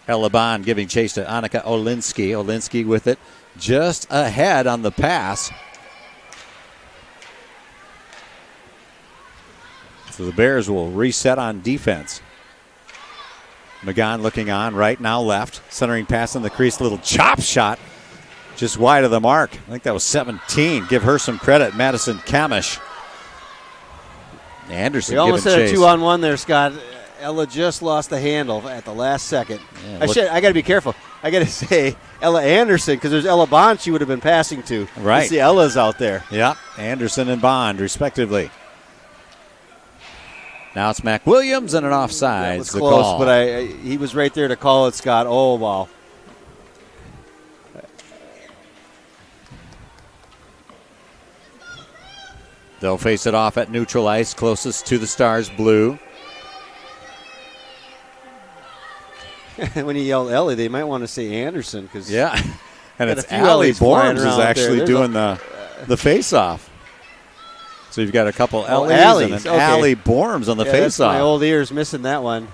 Ella Bond giving chase to Annika Olinsky. Olinsky with it just ahead on the pass. So the Bears will reset on defense. McGahn looking on, right now left. Centering pass in the crease, little chop shot just wide of the mark. I think that was 17. Give her some credit, Madison Kamish. Anderson we almost giving had chase. a 2-on-1 there, Scott. Ella just lost the handle at the last second. Yeah, I got to be careful. I got to say Ella Anderson, because there's Ella Bond she would have been passing to. Right. It's the Ellas out there. Yeah, Anderson and Bond, respectively. Now it's Mac Williams and an offside. That was close, call. But he was right there to call it, Scott. Oh, wow. They'll face it off at neutral ice, closest to the Stars blue. When you yell Ellie, they might want to say Anderson. Cause yeah, and it's few Allie Ellies flying Borms is around actually there. doing the face-off. So you've got a couple Ellies and an okay. Allie Borms on the face-off. My old ears missing that one.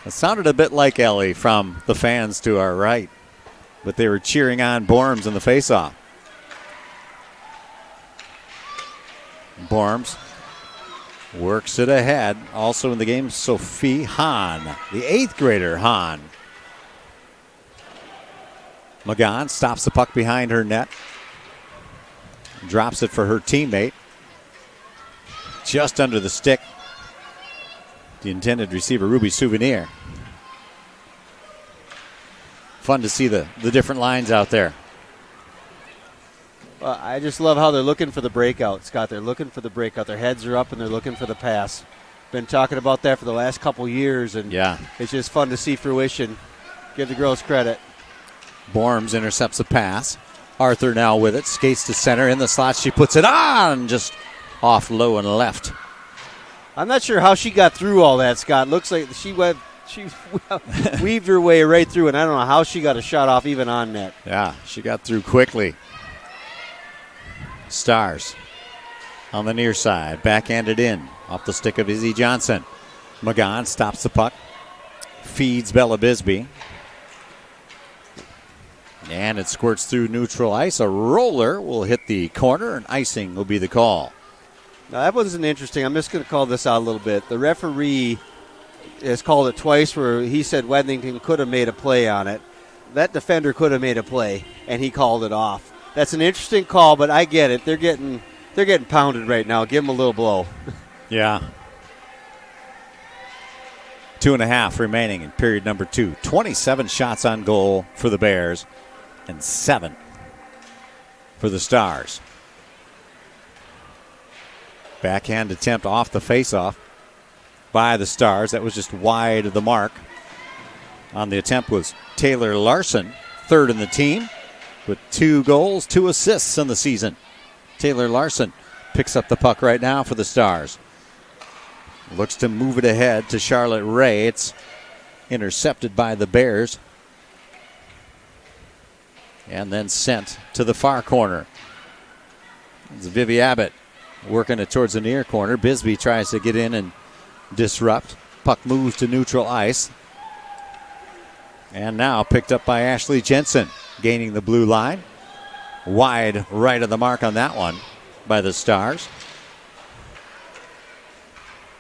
It sounded a bit like Ellie from the fans to our right, but they were cheering on Borms in the face-off. Borms works it ahead. Also in the game, Sophie Hahn, the 8th grader Hahn. McGahn stops the puck behind her net. Drops it for her teammate. Just under the stick. The intended receiver, Ruby Souvenir. Fun to see the different lines out there. I just love how they're looking for the breakout, Scott. They're looking for the breakout. Their heads are up, and they're looking for the pass. Been talking about that for the last couple years, and it's just fun to see fruition. Give the girls credit. Borms intercepts the pass. Arthur now with it. Skates to center. In the slot, she puts it on. Just off low and left. I'm not sure how she got through all that, Scott. Looks like she weaved her way right through, and I don't know how she got a shot off even on net. Yeah, she got through quickly. Stars on the near side. Backhanded in. Off the stick of Izzy Johnson. Magan stops the puck. Feeds Bella Bisbee. And it squirts through neutral ice. A roller will hit the corner, and icing will be the call. Now, that wasn't interesting. I'm just going to call this out a little bit. The referee has called it twice where he said Wedlington could have made a play on it. That defender could have made a play, and he called it off. That's an interesting call, but I get it. They're getting pounded right now. Give them a little blow. Yeah. 2.5 remaining in period number 2. 27 shots on goal for the Bears and 7 for the Stars. Backhand attempt off the faceoff by the Stars. That was just wide of the mark. On the attempt was Taylor Larson, third in the team, with 2 goals, 2 assists in the season. Taylor Larson picks up the puck right now for the Stars. Looks to move it ahead to Charlotte Ray. It's intercepted by the Bears. And then sent to the far corner. It's Vivi Abbott working it towards the near corner. Bisbee tries to get in and disrupt. Puck moves to neutral ice. And now picked up by Ashley Jensen, gaining the blue line. Wide right of the mark on that one by the Stars.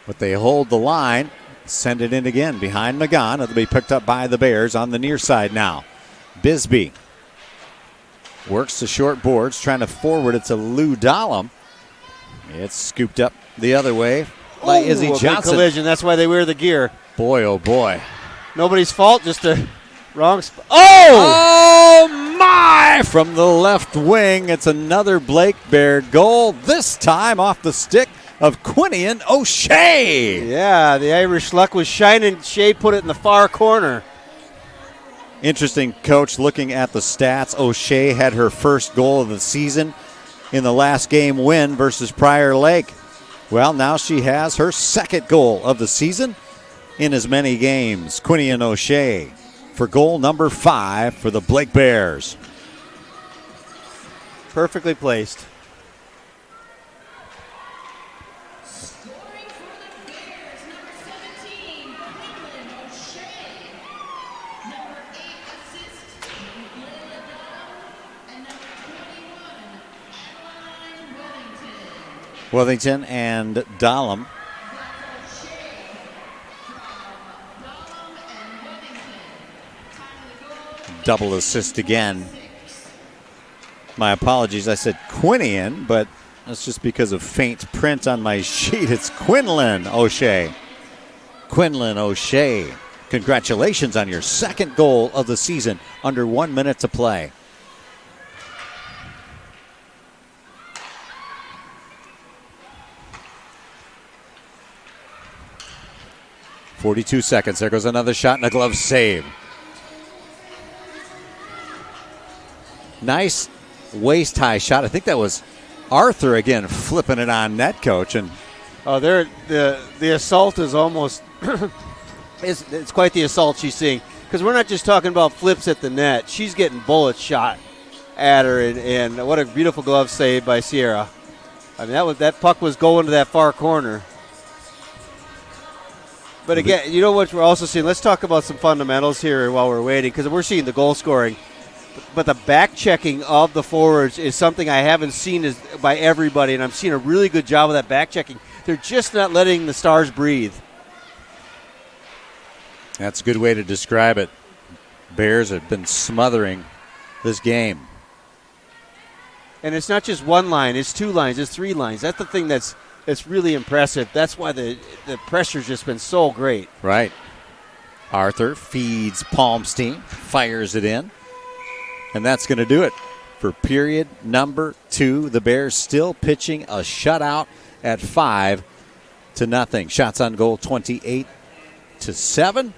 But they hold the line, send it in again behind Magan. It'll be picked up by the Bears on the near side now. Bisbee works the short boards, trying to forward it to Lou Dahlem. It's scooped up the other way by Izzy Johnson. Big collision. That's why they wear the gear. Boy, oh boy. Nobody's fault, just a wrong spot. Oh my! From the left wing, it's another Blake Bear goal, this time off the stick of Quinian O'Shea. Yeah, the Irish luck was shining. Shea put it in the far corner. Interesting, Coach, looking at the stats. O'Shea had her first goal of the season in the last game win versus Prior Lake. Well, now she has her second goal of the season in as many games. Quinian O'Shea for goal number 5 for the Blake Bears. Perfectly placed. Wellington and Dahlem. Double assist again. My apologies, I said Quinian, but that's just because of faint print on my sheet. It's Quinlan O'Shea. Quinlan O'Shea, congratulations on your second goal of the season under 1 minute to play. .42 seconds. There goes another shot and a glove save. Nice waist-high shot. I think that was Arthur again flipping it on net, Coach. And the assault is almost it's quite the assault she's seeing, because we're not just talking about flips at the net. She's getting bullets shot at her, and what a beautiful glove save by Sierra. I mean, that puck was going to that far corner. But again, you know what we're also seeing? Let's talk about some fundamentals here while we're waiting, because we're seeing the goal scoring. But the back checking of the forwards is something I haven't seen by everybody, and I'm seeing a really good job of that back checking. They're just not letting the Stars breathe. That's a good way to describe it. Bears have been smothering this game. And it's not just one line, it's 2 lines, it's 3 lines. That's the thing that's really impressive. That's why the pressure's just been so great. Right. Arthur feeds Palmstein, fires it in. And that's going to do it for period number 2. The Bears still pitching a shutout at 5-0. Shots on goal 28-7.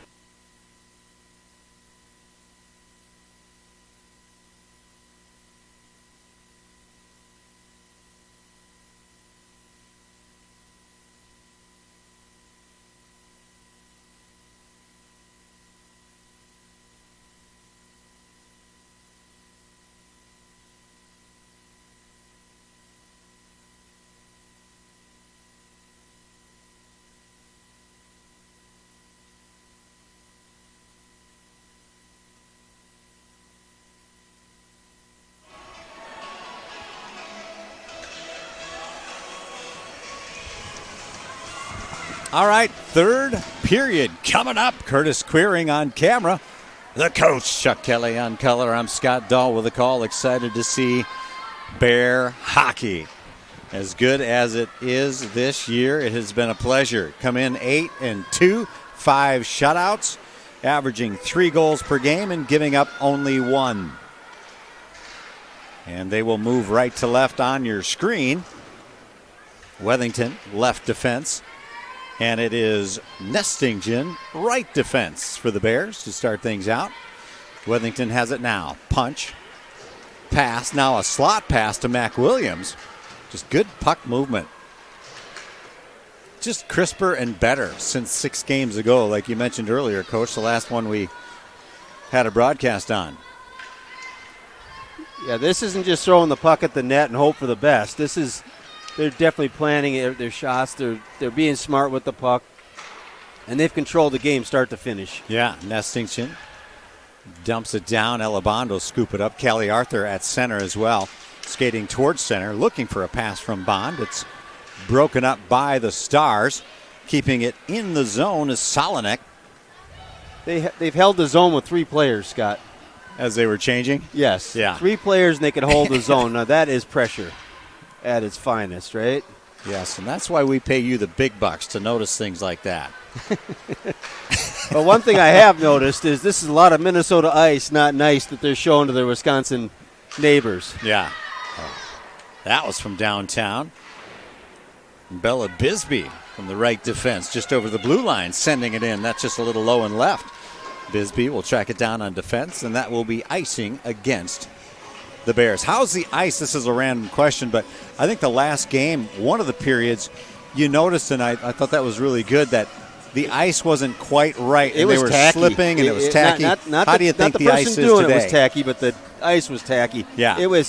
All right, third period coming up. Curtis Queering on camera. The coach, Chuck Kelly on color. I'm Scott Dahl with a call. Excited to see Bear hockey. As good as it is this year, it has been a pleasure. Come in 8-2, 5 shutouts, averaging 3 goals per game and giving up only 1. And they will move right to left on your screen. Wethington, left defense. And it is Nestingen, right defense for the Bears to start things out. Wethington has it now. Punch. Pass. Now a slot pass to Mac Williams. Just good puck movement. Just crisper and better since 6 games ago, like you mentioned earlier, Coach, the last one we had a broadcast on. Yeah, this isn't just throwing the puck at the net and hope for the best. This is... They're definitely planning their shots. They're being smart with the puck. And they've controlled the game start to finish. Yeah, Nestingen dumps it down. Elizondo scoop it up. Callie Arthur at center as well. Skating towards center, looking for a pass from Bond. It's broken up by the Stars. Keeping it in the zone is Solinek. They've held the zone with 3 players, Scott. As they were changing? Yes. Yeah. 3 players and they can hold the zone. Now that is pressure at its finest, right? Yes, and that's why we pay you the big bucks to notice things like that. But one thing I have noticed is this is a lot of Minnesota ice, not nice, that they're showing to their Wisconsin neighbors. Yeah. That was from downtown. Bella Bisbee from the right defense, just over the blue line, sending it in. That's just a little low and left. Bisbee will track it down on defense, and that will be icing against the Bears. How's the ice? This is a random question, but I think the last game, one of the periods, you noticed, and I thought that was really good, that the ice wasn't quite right. It was they were tacky. Slipping, and it was tacky. How do you think the ice is doing today? It was tacky, but the ice was tacky. Yeah. It was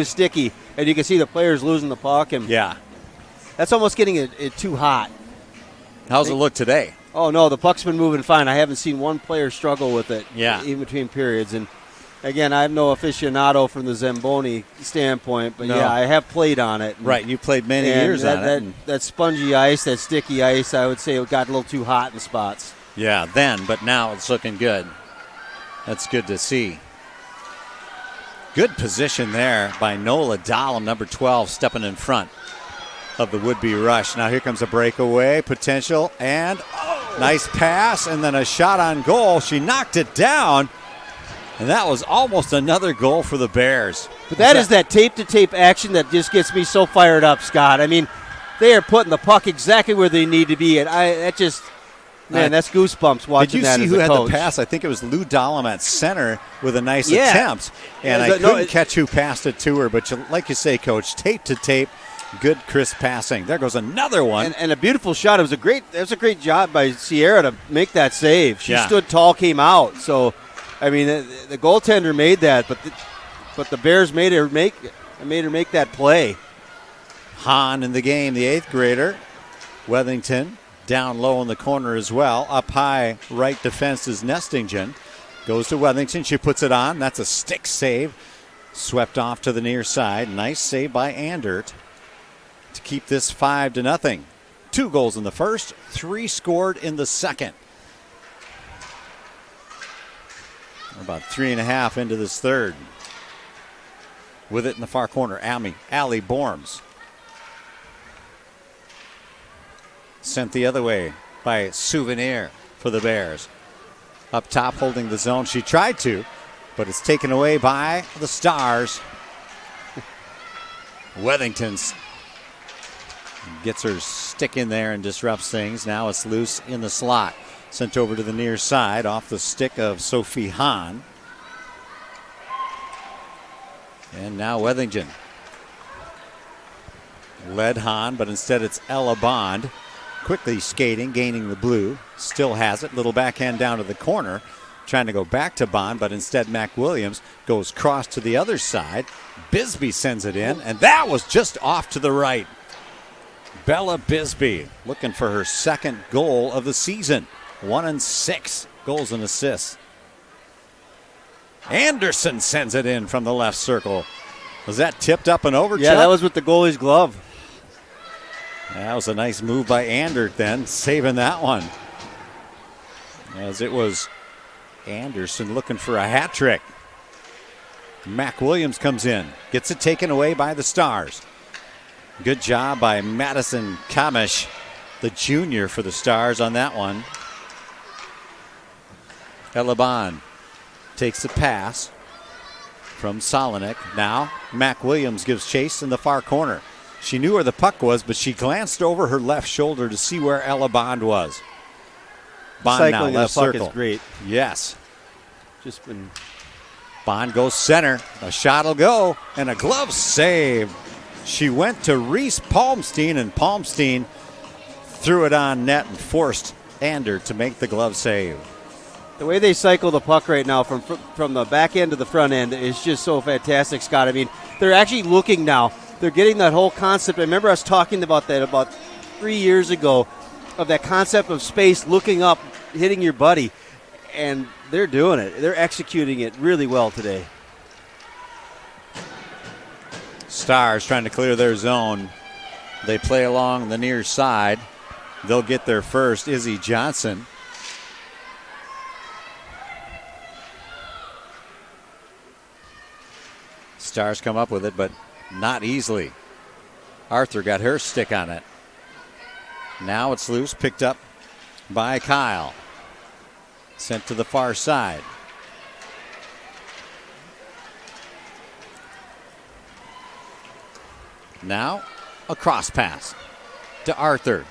sticky, and you can see the players losing the puck, and yeah, that's almost getting it too hot. How's it look today? Oh no, the puck's been moving fine. I haven't seen one player struggle with it. Yeah. In between periods, and again, I'm no aficionado from the Zamboni standpoint, but No. yeah, I have played on it. Right, you played many years on it. That spongy ice, that sticky ice, I would say it got a little too hot in spots. Yeah, then, but now it's looking good. That's good to see. Good position there by Nola Dahlem, number 12, stepping in front of the would-be rush. Now here comes a breakaway potential, and nice pass, and then a shot on goal. She knocked it down, and that was almost another goal for the Bears. But that is that tape-to-tape action that just gets me so fired up, Scott. I mean, they are putting the puck exactly where they need to be, and that's goosebumps watching that. Did you see as who a had coach. the pass? I think it was Lou Dahlem at center with a nice attempt, and I couldn't catch who passed it to her. But like you say, Coach, tape-to-tape, good crisp passing. There goes another one, and a beautiful shot. It was a great job by Sierra to make that save. She stood tall, came out. So, I mean, the goaltender made that, but the Bears made her make that play. Hahn in the game, the 8th grader. Wethington down low in the corner as well. Up high, right defense is Nestingen. Goes to Wethington. She puts it on. That's a stick save. Swept off to the near side. Nice save by Andert to keep this 5-0. 2 goals in the first, 3 scored in the second. We're about 3.5 into this third. With it in the far corner, Allie Borms. Sent the other way by Souvenir for the Bears. Up top holding the zone. She tried to, but it's taken away by the Stars. Wethington gets her stick in there and disrupts things. Now it's loose in the slot. Sent over to the near side off the stick of Sophie Hahn. And now Wethington. Led Hahn, but instead it's Ella Bond. Quickly skating, gaining the blue. Still has it. Little backhand down to the corner. Trying to go back to Bond, but instead Mac Williams goes cross to the other side. Bisbee sends it in, and that was just off to the right. Bella Bisbee looking for her second goal of the season. 1-6 goals and assists. Anderson sends it in from the left circle. Was that tipped up and over? Yeah, Chuck? that was with the goalie's glove. That was a nice move by Andert then, saving that one. As it was Anderson looking for a hat trick. Mac Williams comes in, gets it taken away by the Stars. Good job by Madison Kamish, the junior for the Stars on that one. Ella Bond takes the pass from Solinek. Now Mac Williams gives chase in the far corner. She knew where the puck was, but she glanced over her left shoulder to see where Ella Bond was. Bond Cycling now left the puck circle. is great. Yes. Just been. Bond goes center. A shot will go, and a glove save. She went to Reese Palmstein, and Palmstein threw it on net and forced Ander to make the glove save. The way they cycle the puck right now from the back end to the front end is just so fantastic, Scott. I mean, they're actually looking now. They're getting that whole concept. I remember us talking about that about 3 years ago, of that concept of space, looking up, hitting your buddy, and they're doing it. They're executing it really well today. Stars trying to clear their zone. They play along the near side. They'll get there first. Izzy Johnson. Stars come up with it, but not easily. Arthur got her stick on it. Now it's loose, picked up by Kyle. Sent to the far side. Now a cross pass to Arthur.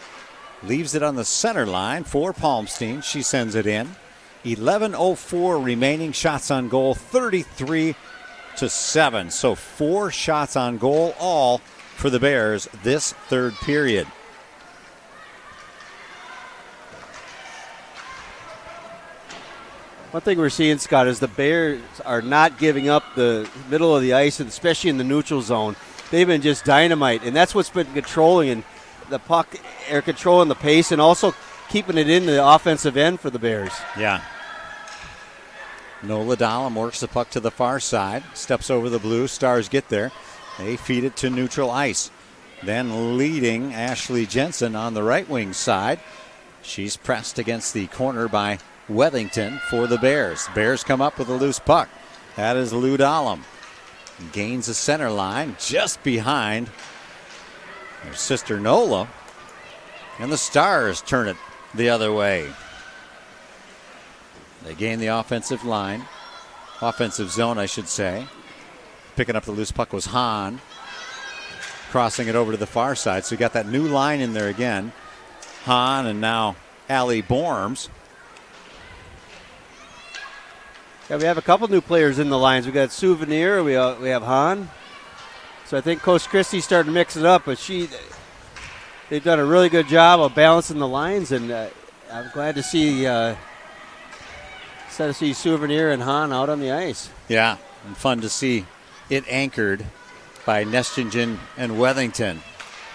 Leaves it on the center line for Palmstein. She sends it in. 11:04 remaining. Shots on goal, 33-7. So 4 shots on goal, all for the Bears this third period. One thing we're seeing, Scott, is the Bears are not giving up the middle of the ice, and especially in the neutral zone. They've been just dynamite, and that's what's been controlling the puck, or controlling the pace, and also keeping it in the offensive end for the Bears. Yeah. Nola Dahlem works the puck to the far side, steps over the blue. Stars get there. They feed it to neutral ice. Then leading Ashley Jensen on the right wing side. She's pressed against the corner by Wethington for the Bears. Bears come up with a loose puck. That is Lou Dahlem. Gains the center line just behind their sister Nola. And the Stars turn it the other way. They gain the offensive line. Offensive zone, I should say. Picking up the loose puck was Hahn. Crossing it over to the far side. So you got that new line in there again. Hahn and now Allie Borms. Yeah, we have a couple new players in the lines. We got Souvenir. We have Hahn. So I think Coach Christie's starting to mix it up, but they've done a really good job of balancing the lines, and I'm glad to see Souvenir and Hahn out on the ice. Yeah, and fun to see it anchored by Nestingen and Wethington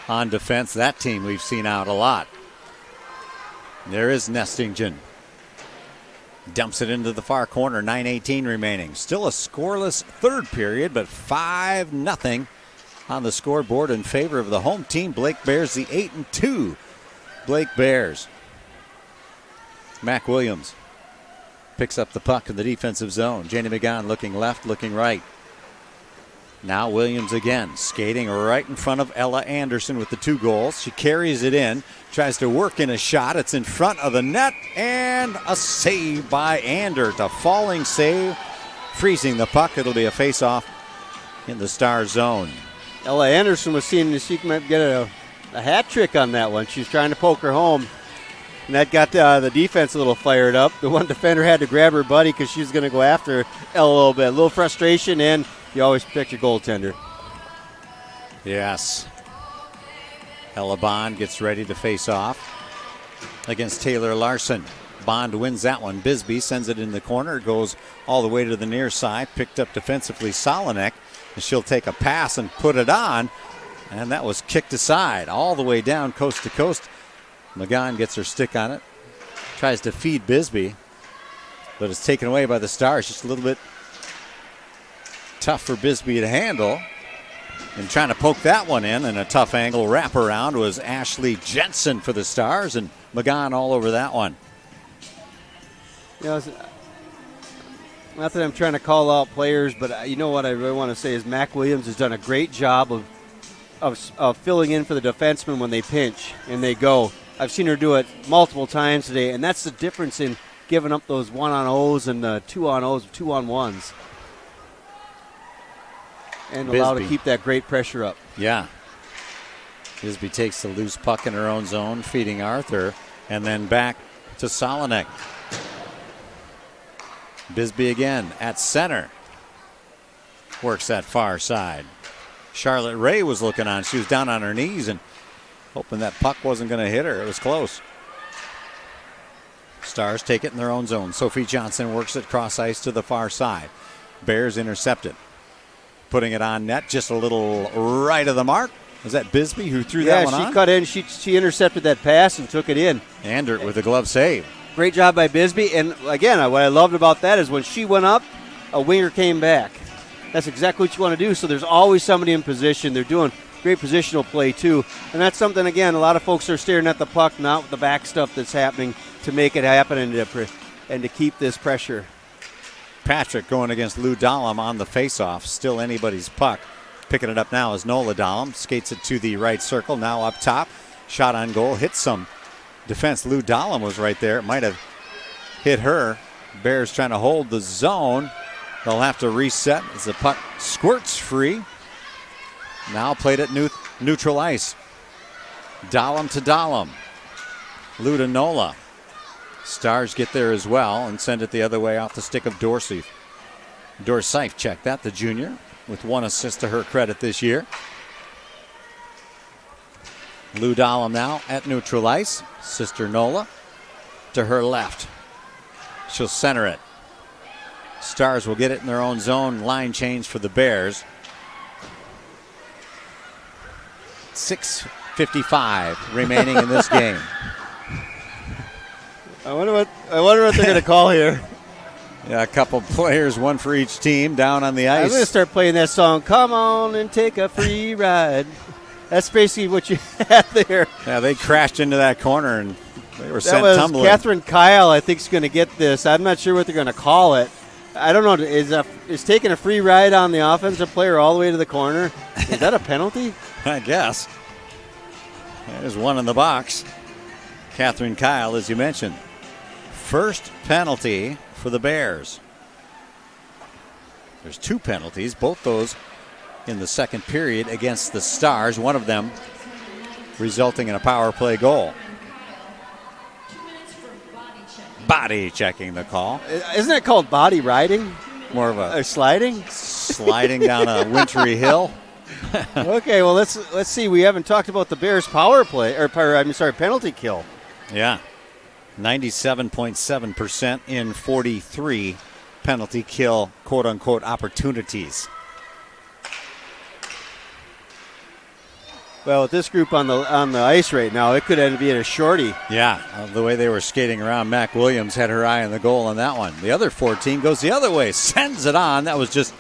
on defense. That team we've seen out a lot. There is Nestingen. Dumps it into the far corner, 9:18 remaining. Still a scoreless third period, but 5-0 on the scoreboard in favor of the home team, Blake Bears, the 8-2 Blake Bears. Mac Williams picks up the puck in the defensive zone. Janie McGowan looking left, looking right. Now Williams again, skating right in front of Ella Anderson with the 2 goals. She carries it in, tries to work in a shot. It's in front of the net, and a save by Andert. A falling save, freezing the puck. It'll be a face-off in the Star zone. Ella Anderson was seeing if she might get a hat trick on that one. She was trying to poke her home, and that got the defense a little fired up. The one defender had to grab her buddy because she was going to go after Ella a little bit. A little frustration, and you always protect your goaltender. Yes. Ella Bond gets ready to face off against Taylor Larson. Bond wins that one. Bisbee sends it in the corner, goes all the way to the near side, picked up defensively Solinek, and she'll take a pass and put it on, and that was kicked aside all the way down coast to coast. McGowan gets her stick on it, tries to feed Bisbee, but it's taken away by the Stars. Just a little bit tough for Bisbee to handle. And trying to poke that one in, and a tough angle wraparound was Ashley Jensen for the Stars, and McGowan all over that one. You know, not that I'm trying to call out players, but you know what I really want to say is Mac Williams has done a great job of filling in for the defensemen when they pinch and they go. I've seen her do it multiple times today, and that's the difference in giving up those 1-on-0s and 2-on-0s, 2-on-1s. And allow to keep that great pressure up. Yeah. Bisbee takes the loose puck in her own zone, feeding Arthur, and then back to Solinek. Bisbee again at center. Works that far side. Charlotte Ray was looking on. She was down on her knees and hoping that puck wasn't going to hit her. It was close. Stars take it in their own zone. Sophie Johnson works it cross ice to the far side. Bears intercept it. Putting it on net just a little right of the mark. Was that Bisbee who threw that one on? Yeah, she cut in. She intercepted that pass and took it in. Andert with a glove save. Great job by Bisbee. And, again, what I loved about that is when she went up, a winger came back. That's exactly what you want to do. So there's always somebody in position. They're doing great positional play, too. And that's something, again, a lot of folks are staring at the puck, not with the back stuff that's happening to make it happen and to keep this pressure. Patrick going against Lou Dahlem on the faceoff. Still anybody's puck. Picking it up now is Nola Dahlem. Skates it to the right circle. Now up top. Shot on goal. Hits some defense. Lou Dahlem was right there. It might have hit her. Bears trying to hold the zone. They'll have to reset as the puck squirts free. Now played at neutral ice. Dahlem to Dahlem. Lou to Nola. Stars get there as well and send it the other way off the stick of Dorsey. Dorsyfe checked that, the junior, with one assist to her credit this year. Lou Dahlem now at neutral ice. Sister Nola to her left. She'll center it. Stars will get it in their own zone. Line change for the Bears. 6:55 remaining in this game. I wonder what they're going to call here. Yeah, a couple players, one for each team, down on the ice. I'm going to start playing that song, Come On and Take a Free Ride. That's basically what you had there. Yeah, they crashed into that corner and they were sent tumbling. Catherine Kyle, I think, is going to get this. I'm not sure what they're going to call it. I don't know. Is taking a free ride on the offensive player all the way to the corner? Is that a penalty? I guess. There's one in the box. Catherine Kyle, as you mentioned. First penalty for the Bears. There's two penalties, both those in the second period against the Stars, one of them resulting in a power play goal. Body checking the call. Isn't it called body riding? More of a sliding? Sliding down a wintry hill. Okay, well let's see. We haven't talked about the Bears power play penalty kill. Yeah. 97.7% in 43 penalty kill, quote-unquote, opportunities. Well, with this group on the ice right now, it could end up being a shorty. Yeah, the way they were skating around, Mac Williams had her eye on the goal on that one. The other 14 goes the other way, sends it on. That was just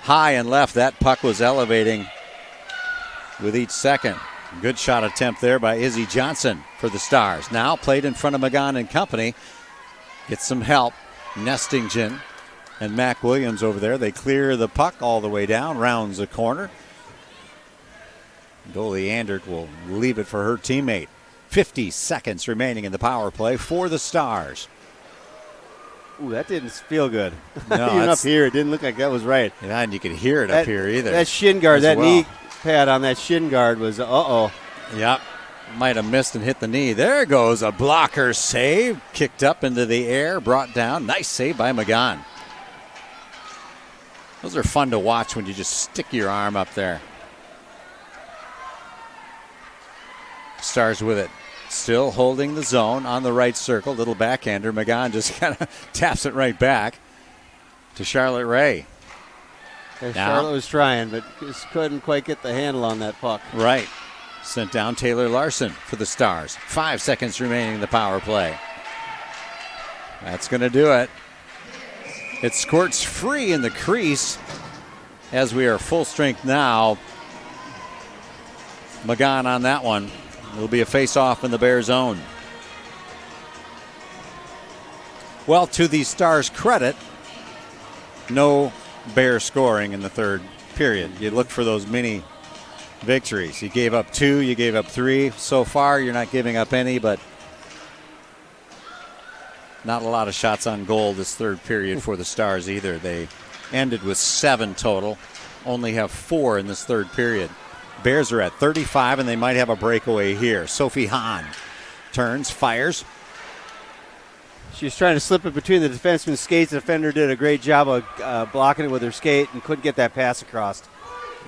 high and left. That puck was elevating with each second. Good shot attempt there by Izzy Johnson for the Stars. Now played in front of McGowan and company. Gets some help. Nestingen and Mac Williams over there. They clear the puck all the way down, rounds the corner. Goalie Andert will leave it for her teammate. 50 seconds remaining in the power play for the Stars. Ooh, that didn't feel good. No, even up here, it didn't look like that was right. Yeah, and you could hear it up here either. That shin guard, that knee pad on that shin guard was, Yep. Might have missed and hit the knee. There goes a blocker save. Kicked up into the air, brought down. Nice save by McGon. Those are fun to watch when you just stick your arm up there. Stars with it. Still holding the zone on the right circle. Little backhander. McGon just kind of taps it right back to Charlotte Ray. Charlotte was trying, but just couldn't quite get the handle on that puck. Right. Sent down Taylor Larson for the Stars. 5 seconds remaining in the power play. That's going to do it. It squirts free in the crease as we are full strength now. McGon on that one. It'll be a face-off in the Bear zone. Well, to the Stars' credit, no Bear scoring in the third period. You look for those mini victories. You gave up 2, you gave up 3. So far, you're not giving up any, but not a lot of shots on goal this third period for the Stars either. They ended with 7 total, only have 4 in this third period. Bears are at 35, and they might have a breakaway here. Sophie Hahn turns, fires. She's trying to slip it between the defenseman's skates. The defender did a great job of blocking it with her skate and couldn't get that pass across.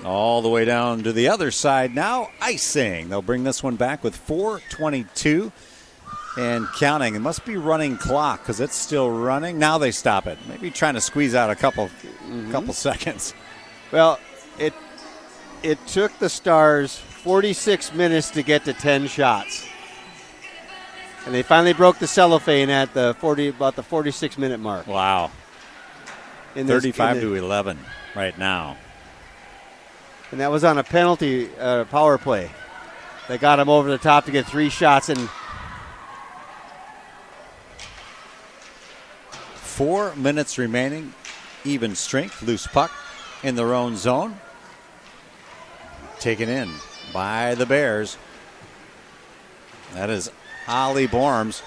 All the way down to the other side now, icing. They'll bring this one back with 4:22 and counting. It must be running clock because it's still running. Now they stop it. Maybe trying to squeeze out a couple seconds. Well, it took the Stars 46 minutes to get to 10 shots. And they finally broke the cellophane at about the 46-minute mark. Wow. 35-11 right now. And that was on a penalty power play. They got him over the top to get 3 shots. And 4 minutes remaining. Even strength. Loose puck in their own zone. Taken in by the Bears. That is Ollie Borms.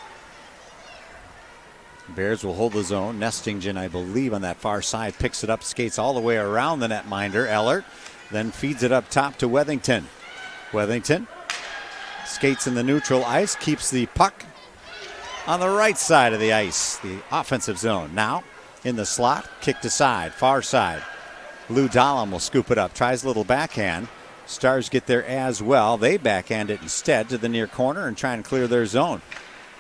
Bears will hold the zone. Nestingen, I believe, on that far side, picks it up, skates all the way around the netminder, Ellert, then feeds it up top to Wethington. Wethington skates in the neutral ice, keeps the puck on the right side of the ice, the offensive zone. Now in the slot, kicked aside, far side. Lou Dahlem will scoop it up, tries a little backhand. Stars get there as well. They backhand it instead to the near corner and try and clear their zone.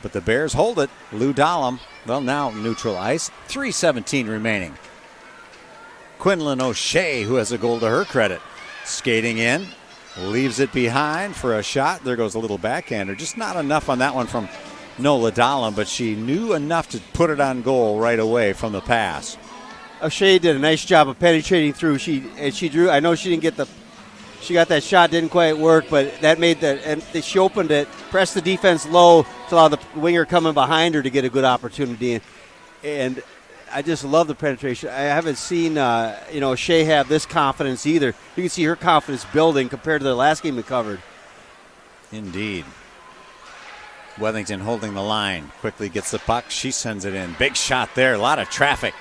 But the Bears hold it. Lou Dahlem, well, now neutral ice. 3:17 remaining. Quinlan O'Shea, who has a goal to her credit, skating in, leaves it behind for a shot. There goes a little backhander. Just not enough on that one from Nola Dahlem, but she knew enough to put it on goal right away from the pass. O'Shea did a nice job of penetrating through. She drew. I know she didn't get she got that shot, didn't quite work, but that made and she opened it, pressed the defense low to allow the winger coming behind her to get a good opportunity. And I just love the penetration. I haven't seen Shea have this confidence either. You can see her confidence building compared to the last game we covered. Indeed. Wethington holding the line, quickly gets the puck. She sends it in. Big shot there. A lot of traffic.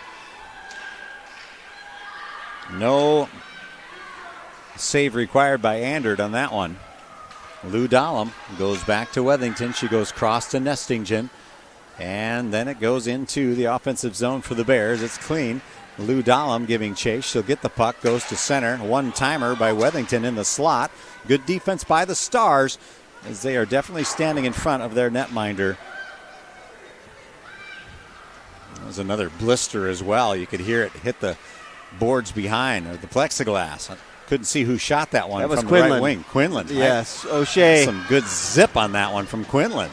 No save required by Andert on that one. Lou Dahlem goes back to Wethington. She goes cross to Nestingen. And then it goes into the offensive zone for the Bears. It's clean. Lou Dahlem giving chase. She'll get the puck, goes to center. One-timer by Wethington in the slot. Good defense by the Stars as they are definitely standing in front of their netminder. There's another blister as well. You could hear it hit the boards behind, or the plexiglass. I couldn't see who shot that one. That was from Quinlan. The right wing. Quinlan. Yes, O'Shea. Some good zip on that one from Quinlan.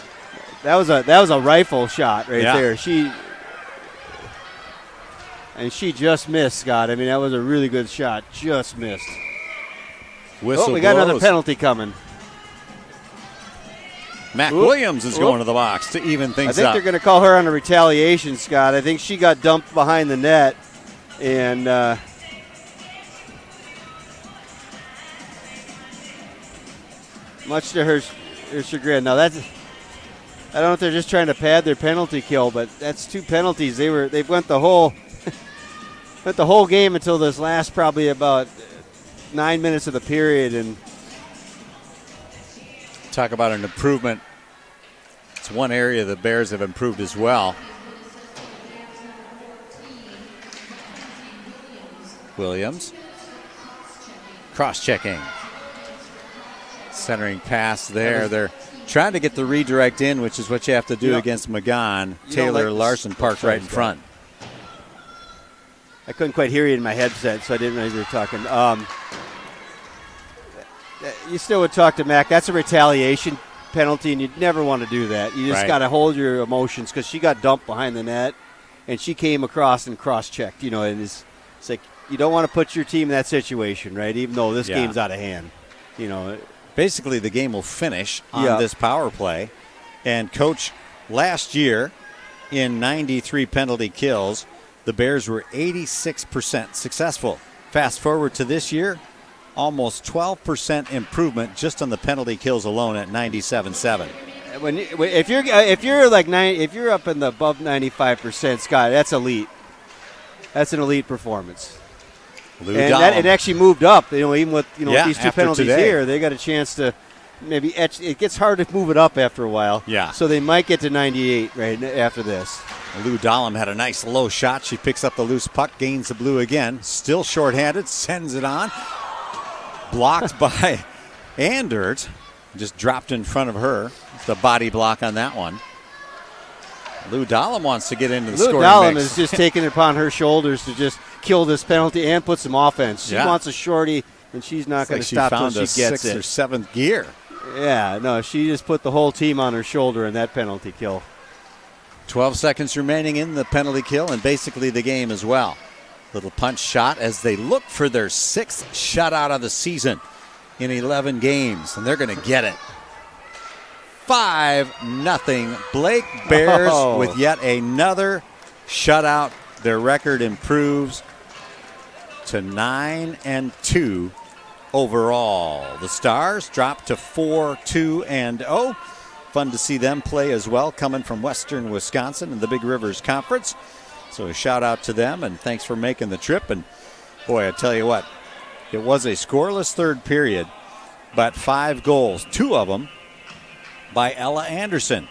That was a rifle shot right there. She just missed, Scott. I mean, that was a really good shot. Just missed. Whistle we got blows. another penalty coming. Mac Williams is going to the box to even things up. I think they're going to call her on a retaliation, Scott. I think she got dumped behind the net, and much to her chagrin. Now that's, I don't know if they're just trying to pad their penalty kill, but that's 2 penalties. They've went the whole game until this last probably about 9 minutes of the period. And talk about an improvement. It's one area the Bears have improved as well. Williams. Cross-checking. Centering pass there. They're trying to get the redirect in, which is what you have to do against McGon. Taylor Larson parked right in front. I couldn't quite hear you in my headset, so I didn't know you were talking. You still would talk to Mac. That's a retaliation penalty, and you'd never want to do that. You just got to hold your emotions, because she got dumped behind the net, and she came across and cross-checked. You know, it's like you don't want to put your team in that situation, right, even though this game's out of hand. You know, basically the game will finish on this power play. And, Coach, last year in 93 penalty kills, the Bears were 86% successful. Fast forward to this year, almost 12% improvement just on the penalty kills alone at 97.7. If you're up in the above 95%, Scott, that's elite. That's an elite performance. And it actually moved up. You know, even with these two penalties here, they got a chance to maybe it gets hard to move it up after a while. Yeah. So they might get to 98 right after this. Lou Dahlem had a nice low shot. She picks up the loose puck, gains the blue again. Still shorthanded, sends it on. Blocked by Andert. Just dropped in front of her. The body block on that one. Lou Dahlem wants to get into the scoring mix. Lou Dahlem is just taking it upon her shoulders to just kill this penalty and put some offense. She wants a shorty, and she's not going to stop until she gets it. Sixth or seventh gear. Yeah, no, she just put the whole team on her shoulder in that penalty kill. 12 seconds remaining in the penalty kill, and basically the game as well. Little punch shot as they look for their 6th shutout of the season in 11 games, and they're going to get it. 5-0. Blake Bears with yet another shutout. Their record improves to 9-2 overall. The Stars drop to 4-2-0. Fun to see them play as well, coming from Western Wisconsin in the Big Rivers Conference. So a shout out to them, and thanks for making the trip. And boy, I tell you what, it was a scoreless third period, but 5 goals, 2 of them by Ella Anderson.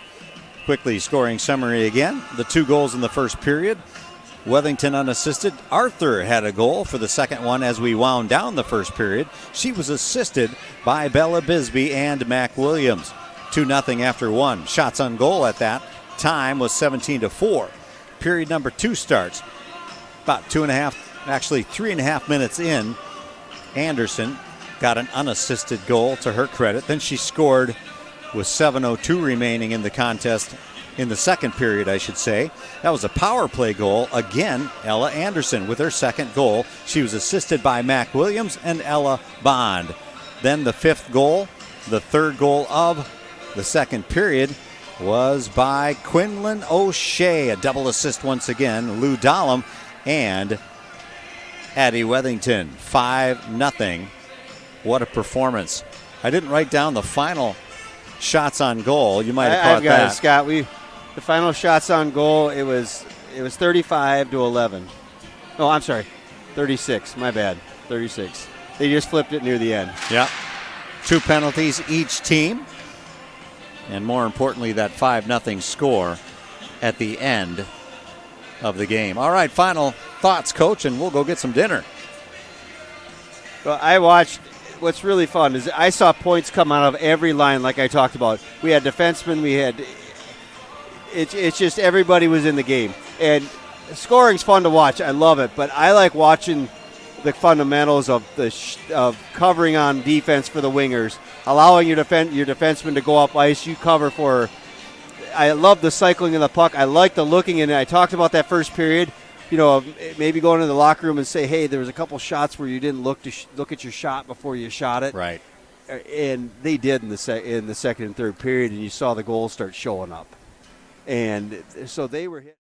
Quickly scoring summary again. The 2 goals in the first period, Wethington unassisted. Arthur had a goal for the second one as we wound down the first period. She was assisted by Bella Bisbee and Mac Williams. 2-0 after 1. Shots on goal at that time was 17-4. Period number 2 starts. About 3.5 minutes in, Anderson got an unassisted goal to her credit. Then she scored with 7:02 remaining in the contest, in the second period, I should say. That was a power play goal. Again, Ella Anderson with her second goal. She was assisted by Mac Williams and Ella Bond. Then the 5th goal, the 3rd goal of the second period, was by Quinlan O'Shea. A double assist once again. Lou Dahlem and Addie Wethington. 5-0. What a performance. I didn't write down the final shots on goal. You might have caught I've got that. it, Scott. The final shots on goal, it was 35-11. Oh, I'm sorry. 36. My bad. 36. They just flipped it near the end. Yeah. 2 penalties each team. And more importantly, that 5-0 score at the end of the game. All right, final thoughts, Coach, and we'll go get some dinner. Well, I watched. What's really fun is I saw points come out of every line, like I talked about. We had defensemen. We had. It's just everybody was in the game, and scoring's fun to watch. I love it, but I like watching the fundamentals of of covering on defense for the wingers, allowing your defenseman to go up ice. You cover for. I love the cycling of the puck. I like the looking in it. I talked about that first period. You know, maybe going to the locker room and say, hey, there was a couple shots where you didn't look at your shot before you shot it. Right. And they did in the second and third period, and you saw the goals start showing up. And so they were hit.